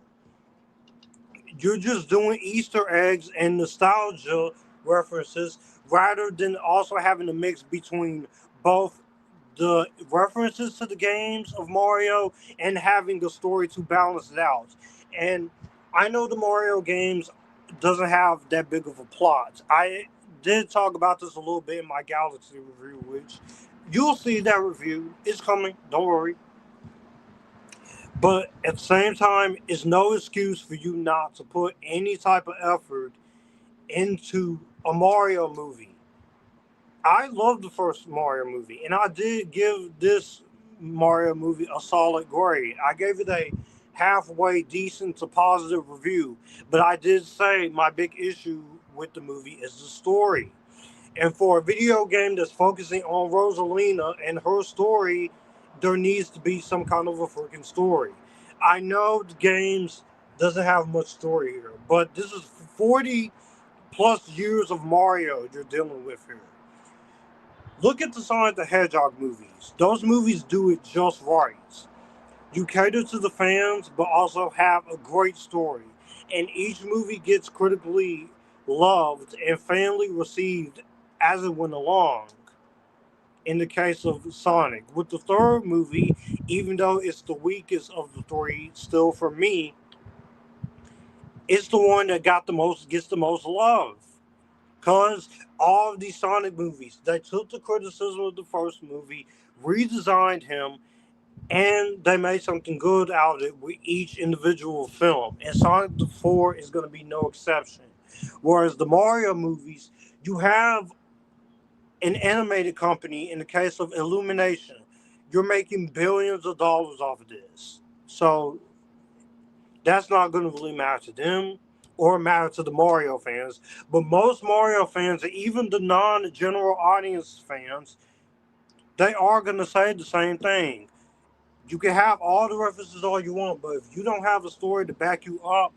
you're just doing Easter eggs and nostalgia references rather than also having a mix between both the references to the games of Mario and having a story to balance it out. And I know the Mario games doesn't have that big of a plot. I did talk about this a little bit in my Galaxy review, which you'll see that review. It's coming, don't worry. But at the same time, it's no excuse for you not to put any type of effort into a Mario movie. I love the first Mario movie, and I did give this Mario movie a solid grade. I gave it a halfway decent to positive review, but I did say my big issue with the movie is the story. And for a video game that's focusing on Rosalina and her story, there needs to be some kind of a freaking story. I know the games doesn't have much story here, but this is 40 plus years of Mario you're dealing with here. Look at the Sonic the Hedgehog movies. Those movies do it just right. You cater to the fans, but also have a great story. And each movie gets critically loved and fanly received as it went along. In the case of Sonic, with the third movie, even though it's the weakest of the three, still for me, it's the one that gets the most love. Cause all of these Sonic movies, they took the criticism of the first movie, redesigned him, and they made something good out of it with each individual film. And Sonic the 4 is going to be no exception. Whereas the Mario movies, you have an animated company, in the case of Illumination, you're making billions of dollars off of this. So that's not going to really matter to them or matter to the Mario fans. But most Mario fans, even the non-general audience fans, they are going to say the same thing. You can have all the references all you want, but if you don't have a story to back you up,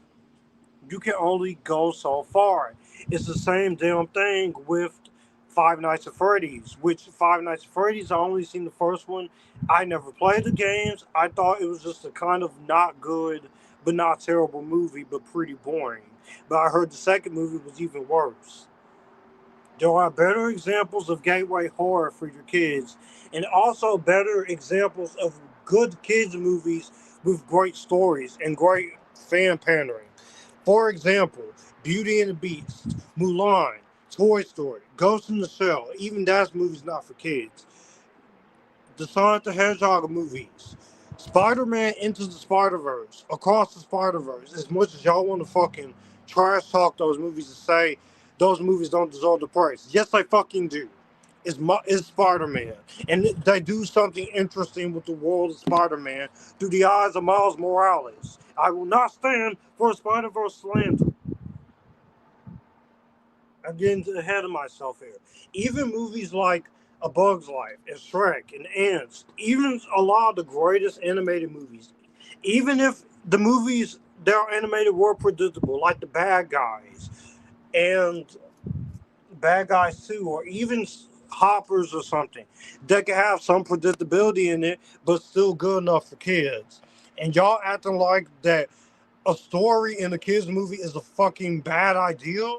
you can only go so far. It's the same damn thing with Five Nights at Freddy's, which Five Nights at Freddy's, I only seen the first one. I never played the games. I thought it was just a kind of not good, but not terrible movie, but pretty boring. But I heard the second movie was even worse. There are better examples of gateway horror for your kids, and also better examples of good kids' movies with great stories and great fan pandering. For example, Beauty and the Beast, Mulan, Toy Story, Ghost in the Shell. Even that movie's not for kids. The Sonic the Hedgehog movies, Spider-Man Into the Spider-Verse, Across the Spider-Verse. As much as y'all want to fucking trash talk those movies and say those movies don't deserve the praise, yes, they fucking do. It's Spider-Man, and they do something interesting with the world of Spider-Man through the eyes of Miles Morales. I will not stand for a Spider-Verse slander. I'm getting ahead of myself here. Even movies like A Bug's Life and Shrek and Ants, even a lot of the greatest animated movies, even if the movies that are animated were predictable, like The Bad Guys and Bad Guys 2, or even Hoppers or something, that can have some predictability in it, but still good enough for kids. And y'all acting like that a story in a kids movie is a fucking bad idea?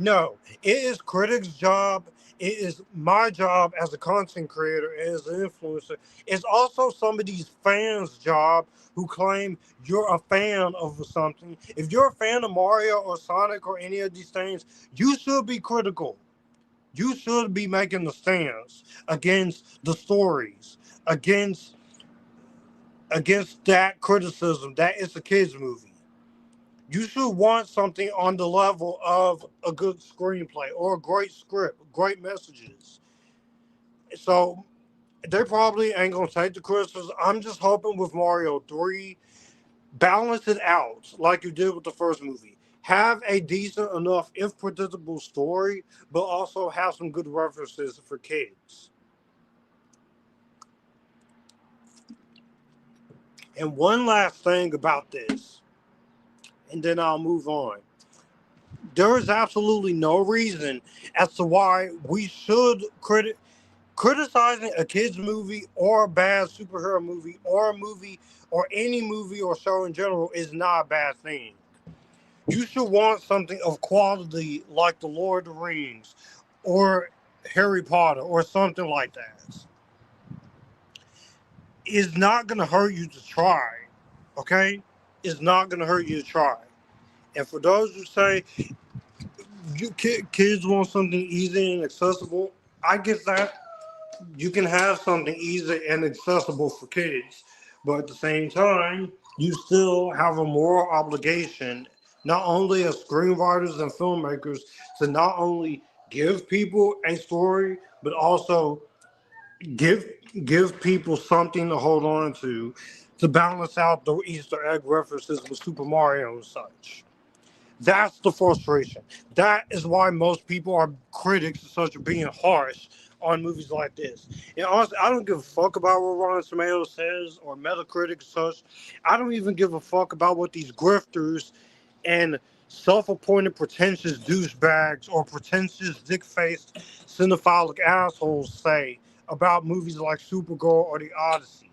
No, it is critics' job. It is my job as a content creator, as an influencer. It's also somebody's fans' job who claim you're a fan of something. If you're a fan of Mario or Sonic or any of these things, you should be critical. You should be making the stance against the stories, against that criticism that it's a kids' movie. You should want something on the level of a good screenplay or a great script, great messages. So they probably ain't gonna take the criticism. I'm just hoping with Mario 3, balance it out like you did with the first movie. Have a decent enough, if predictable, story, but also have some good references for kids. And one last thing about this, and then I'll move on. There is absolutely no reason as to why we should criticizing a kids movie or a bad superhero movie or a movie or any movie or show in general is not a bad thing. You should want something of quality like The Lord of the Rings or Harry Potter or something like that. It's not going to hurt you to try, okay? It's not going to hurt you to try. And for those who say kids want something easy and accessible, I get that. You can have something easy and accessible for kids, but at the same time, you still have a moral obligation, not only as screenwriters and filmmakers, to not only give people a story, but also give give people something to hold on to balance out the Easter egg references with Super Mario and such. That's the frustration. That is why most people are critics and such are being harsh on movies like this. And honestly, I don't give a fuck about what Rotten Tomatoes says or Metacritic and such. I don't even give a fuck about what these grifters and self-appointed pretentious douchebags or pretentious dick-faced cinephilic assholes say about movies like Supergirl or The Odyssey.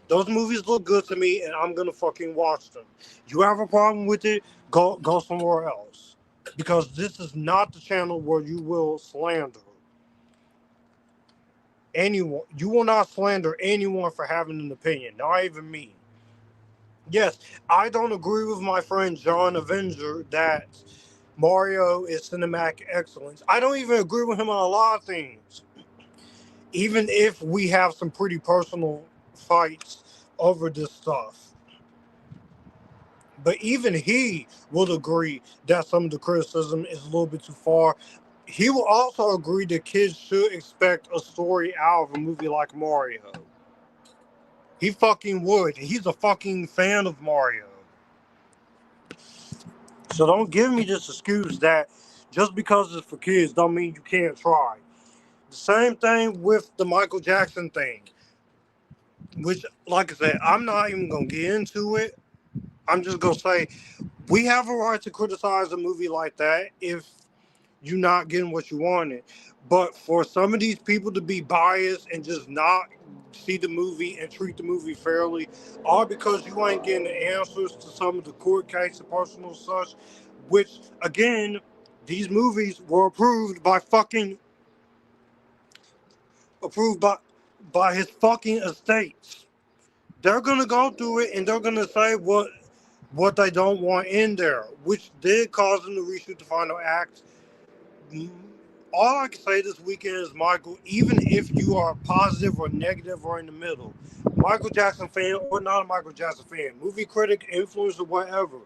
Those movies look good to me, and I'm gonna fucking watch them. You have a problem with it? Go somewhere else, because this is not the channel where you will slander anyone. You will not slander anyone for having an opinion, not even me. Yes, I don't agree with my friend John Avenger that Mario is cinematic excellence. I don't even agree with him on a lot of things, even if we have some pretty personal fights over this stuff. But even he will agree that some of the criticism is a little bit too far. He will also agree that kids should expect a story out of a movie like Mario. He fucking would. He's a fucking fan of Mario. So don't give me this excuse that just because it's for kids don't mean you can't try. The same thing with the Michael Jackson thing, which, like I said, I'm not even going to get into it. I'm just going to say we have a right to criticize a movie like that if you're not getting what you wanted. But for some of these people to be biased and just not see the movie and treat the movie fairly, all because you ain't getting the answers to some of the court cases, personal such, which, again, these movies were approved by his fucking estates. They're gonna go through it and they're gonna say what they don't want in there, which did cause them to reshoot the final act. All I can say this weekend is, Michael, even if you are positive or negative or in the middle, Michael Jackson fan or not a Michael Jackson fan, movie critic, influencer, whatever,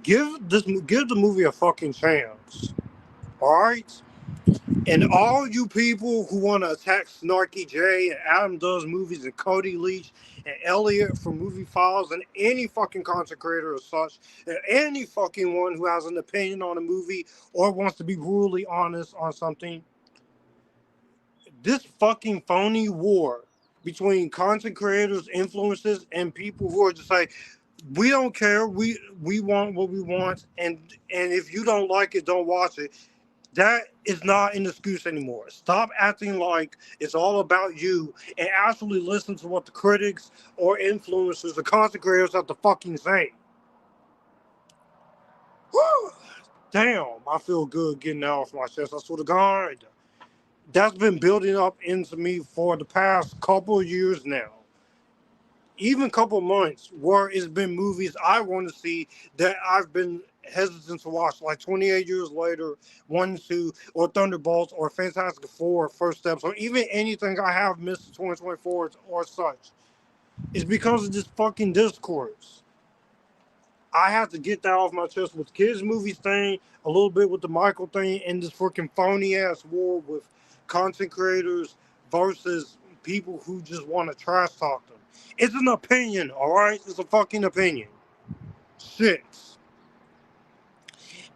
give the movie a fucking chance. All right. And all you people who want to attack Snarky J and Adam Does Movies and Cody Leach and Elliot from Movie Files and any fucking content creator or such, and any fucking one who has an opinion on a movie or wants to be brutally honest on something, this fucking phony war between content creators, influencers, and people who are just like, we don't care, we want what we want, and if you don't like it, don't watch it. That is not an excuse anymore. Stop acting like it's all about you and actually listen to what the critics or influencers or content creators have to fucking say. Whew. Damn, I feel good getting that off my chest. I swear to God. That's been building up into me for the past couple of years now. Even couple months where it's been movies I want to see that I've been hesitant to watch, like 28 years later, 1, 2, or Thunderbolts, or Fantastic Four, First Steps, or even anything I have missed in 2024 or such. It's because of this fucking discourse. I have to get that off my chest with kids' movies thing, a little bit with the Michael thing, and this freaking phony ass war with content creators versus people who just want to trash talk them. It's an opinion, all right? It's a fucking opinion. Shit.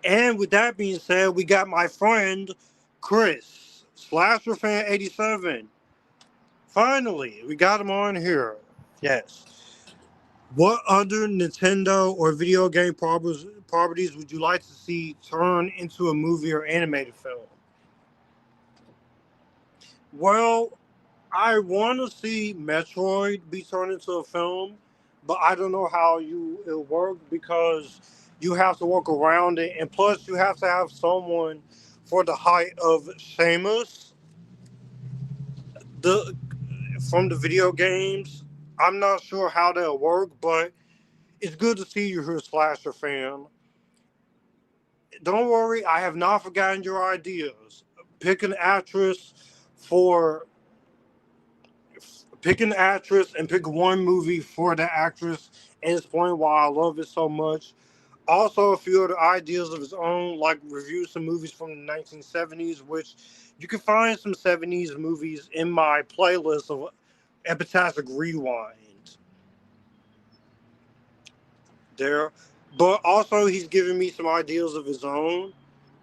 And with that being said, we got my friend Chris, Slasher Fan 87. Finally, we got him on here. Yes. What other Nintendo or video game properties would you like to see turn into a movie or animated film? Well, I want to see Metroid be turned into a film, but I don't know how it'll work because you have to work around it, and plus you have to have someone for the height of Seamus, the from the video games. I'm not sure how that'll work, but it's good to see you here, Slasher fan. Don't worry, I have not forgotten your ideas. Pick an actress for pick an actress and pick one movie for that actress and explain why I love it so much. Also, a few other ideas of his own, like review some movies from the 1970s, which you can find some 70s movies in my playlist of Epitastic Rewind there. But also, he's giving me some ideas of his own.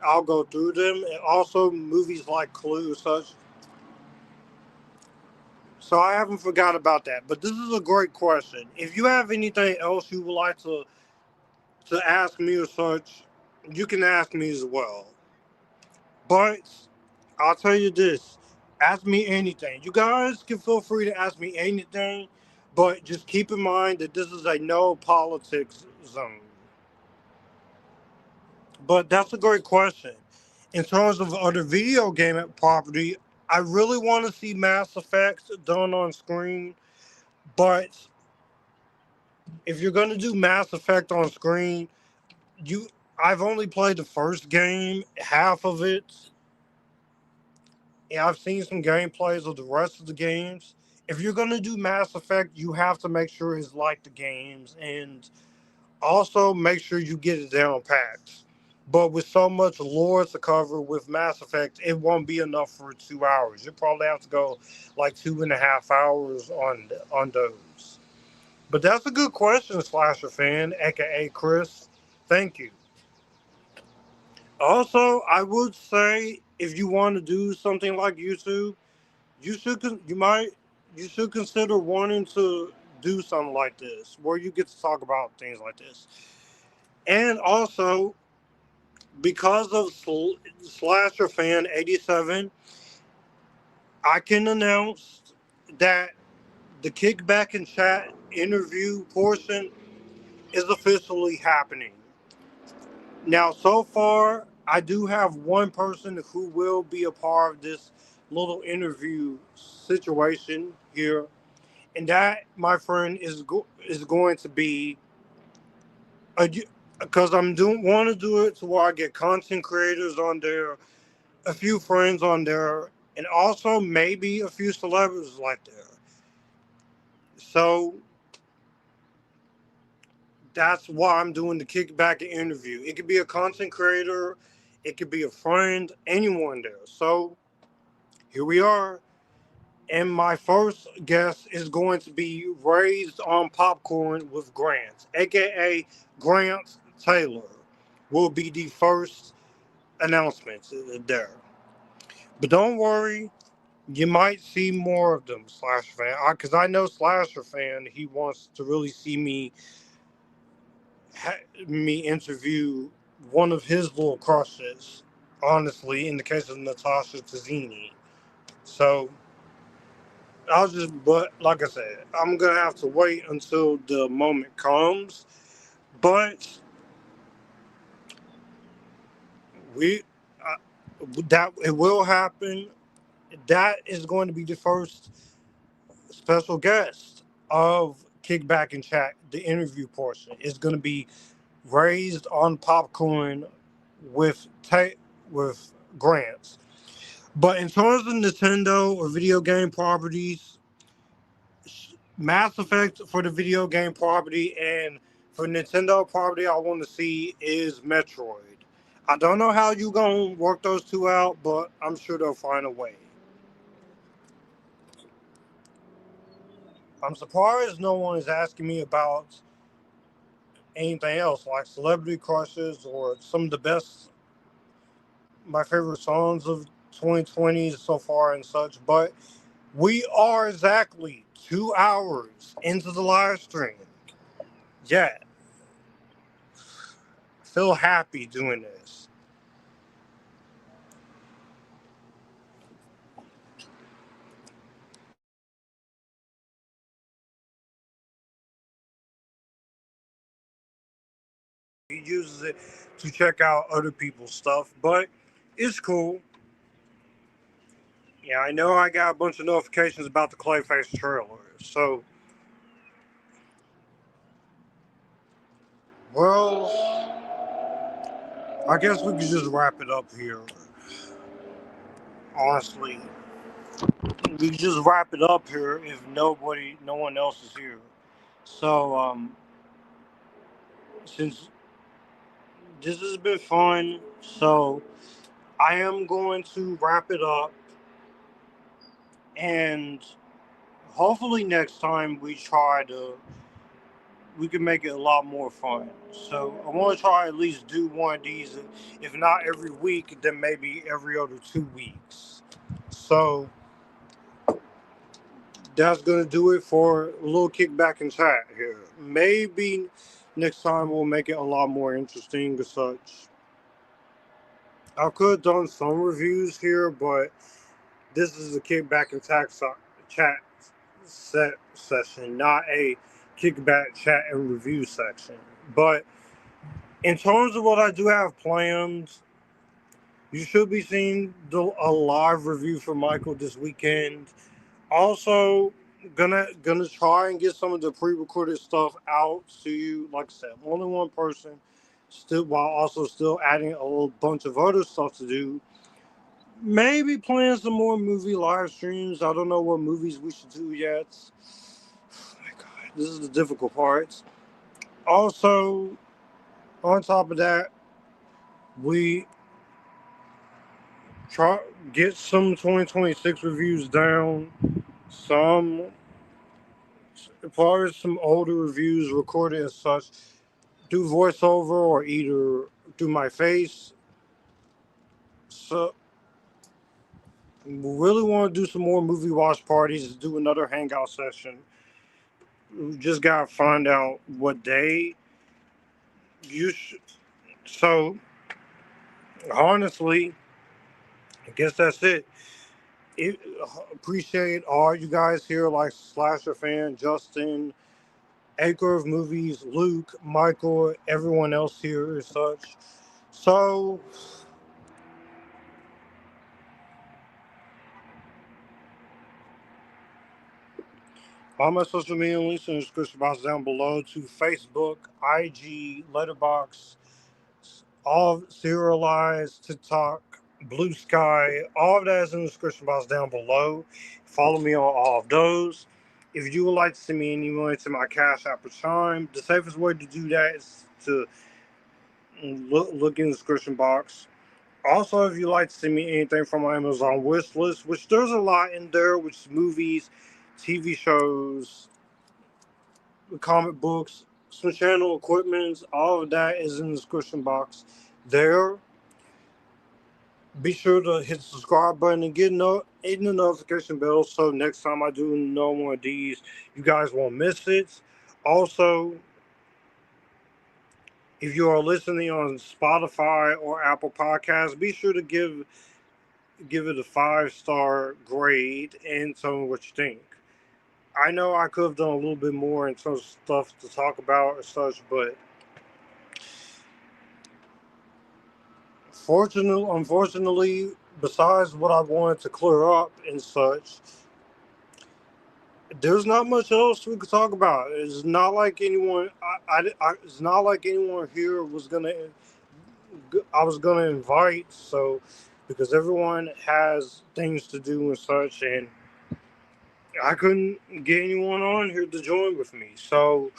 I'll go through them. And also, movies like Clue, such. So I haven't forgot about that. But this is a great question. If you have anything else you would like to ask me or such, you can ask me as well. But I'll tell you this: ask me anything. You guys can feel free to ask me anything, but just keep in mind that this is a no politics zone. But that's a great question. In terms of other video game property, I really want to see Mass Effect done on screen. But if you're going to do Mass Effect on screen, you I've only played the first game, half of it. And I've seen some gameplays of the rest of the games. If you're going to do Mass Effect, you have to make sure it's like the games, and also make sure you get it down packed. But with so much lore to cover with Mass Effect, it won't be enough for 2 hours. You probably have to go like 2.5 hours on those. But that's a good question, Slasher fan, aka Chris. Thank you. Also, I would say if you want to do something like YouTube, you might you should consider wanting to do something like this, where you get to talk about things like this. And also, because of Slasher Fan 87, I can announce that the Kickback and Chat interview portion is officially happening. Now, so far, I do have one person who will be a part of this little interview situation here, and that, my friend, is going to be a because I'm doing want to do it to where I get content creators on there, a few friends on there, and also maybe a few celebrities like there. So that's why I'm doing the kickback interview. It could be a content creator, it could be a friend, anyone there. So here we are. And my first guest is going to be Raised on Popcorn with Grant, aka Grant Taylor, will be the first announcement there. But don't worry, you might see more of them, Slasher fan. Because I know Slasher fan, he wants to really see me interview one of his little crushes. Honestly, in the case of Natasha Tazzini. So but like I said, I'm gonna have to wait until the moment comes. But we, uh, that it will happen. That is going to be the first special guest of Kickback and Chat. The interview portion is going to be Raised on Popcorn with with Grants. But in terms of Nintendo or video game properties, Mass Effect for the video game property, and for Nintendo property, I want to see is Metroid. I don't know how you gonna work those two out, but I'm sure they'll find a way. I'm surprised no one is asking me about anything else like celebrity crushes or some of the best, my favorite songs of 2020 so far and such. But we are exactly 2 hours into the live stream. Yeah, feel happy doing this. He uses it to check out other people's stuff, but it's cool. Yeah, I know I got a bunch of notifications about the Clayface trailer. So, well, I guess we could just wrap it up here. Honestly, we could just wrap it up here if no one else is here. So, since this has been fun, so I am going to wrap it up, and hopefully next time we can make it a lot more fun. So I want to try at least do one of these, if not every week, then maybe every other 2 weeks. So that's gonna do it for a little kickback and chat here. Maybe next time we'll make it a lot more interesting or such. I could have done some reviews here, but this is a kickback and chat session, not a kickback chat and review section. But in terms of what I do have planned, you should be seeing a live review for Michael this weekend. Also, gonna try and get some of the pre-recorded stuff out to you. Like I said, I'm only one person, still while also still adding a little bunch of other stuff to do. Maybe plan some more movie live streams. I don't know what movies we should do yet. Oh my God, this is the difficult part. Also, on top of that, we try get some 2026 reviews down. Some, as far as some older reviews recorded and such, do voiceover or either do my face. So, we really want to do some more movie watch parties. Do another hangout session. We just gotta find out what day you should. So, honestly, I guess that's it. Appreciate all you guys here, like Slasher Fan, Justin, Acre of Movies, Luke, Michael, everyone else here and such. So, all my social media links in the description box down below to Facebook, IG, Letterboxd, all Serializd, TikTok, Blue Sky, all of that is in the description box down below. Follow me on all of those. If you would like to send me any money to my Cash App or Chime, the safest way to do that is to look in the description box. Also, if you'd like to send me anything from my Amazon wish list, which there's a lot in there, which is movies, TV shows, comic books, some channel equipment, all of that is in the description box there. Be sure to hit the subscribe button and get in the notification bell so next time I do no more of these, you guys won't miss it. Also, if you are listening on Spotify or Apple Podcasts, be sure to give it a 5-star grade and tell me what you think. I know I could have done a little bit more in terms of stuff to talk about or such, but unfortunately, besides what I wanted to clear up and such, there's not much else we could talk about. It's not like anyone. It's not like anyone here was gonna. I was gonna invite, so because everyone has things to do and such, and I couldn't get anyone on here to join with me. So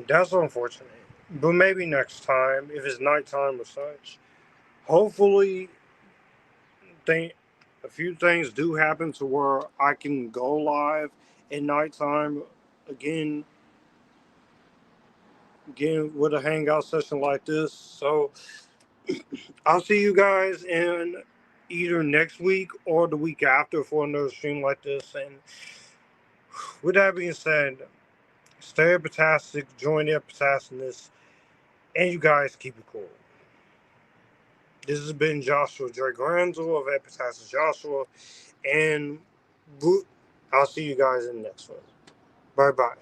that's unfortunate. But maybe next time, if it's nighttime or such. Hopefully, a few things do happen to where I can go live at nighttime again with a hangout session like this. So I'll see you guys in either next week or the week after for another stream like this. And with that being said, stay epitastic, join the epitasticness, and you guys keep it cool. This has been Joshua J. Granzel of Epitastic Joshua, and I'll see you guys in the next one. Bye bye.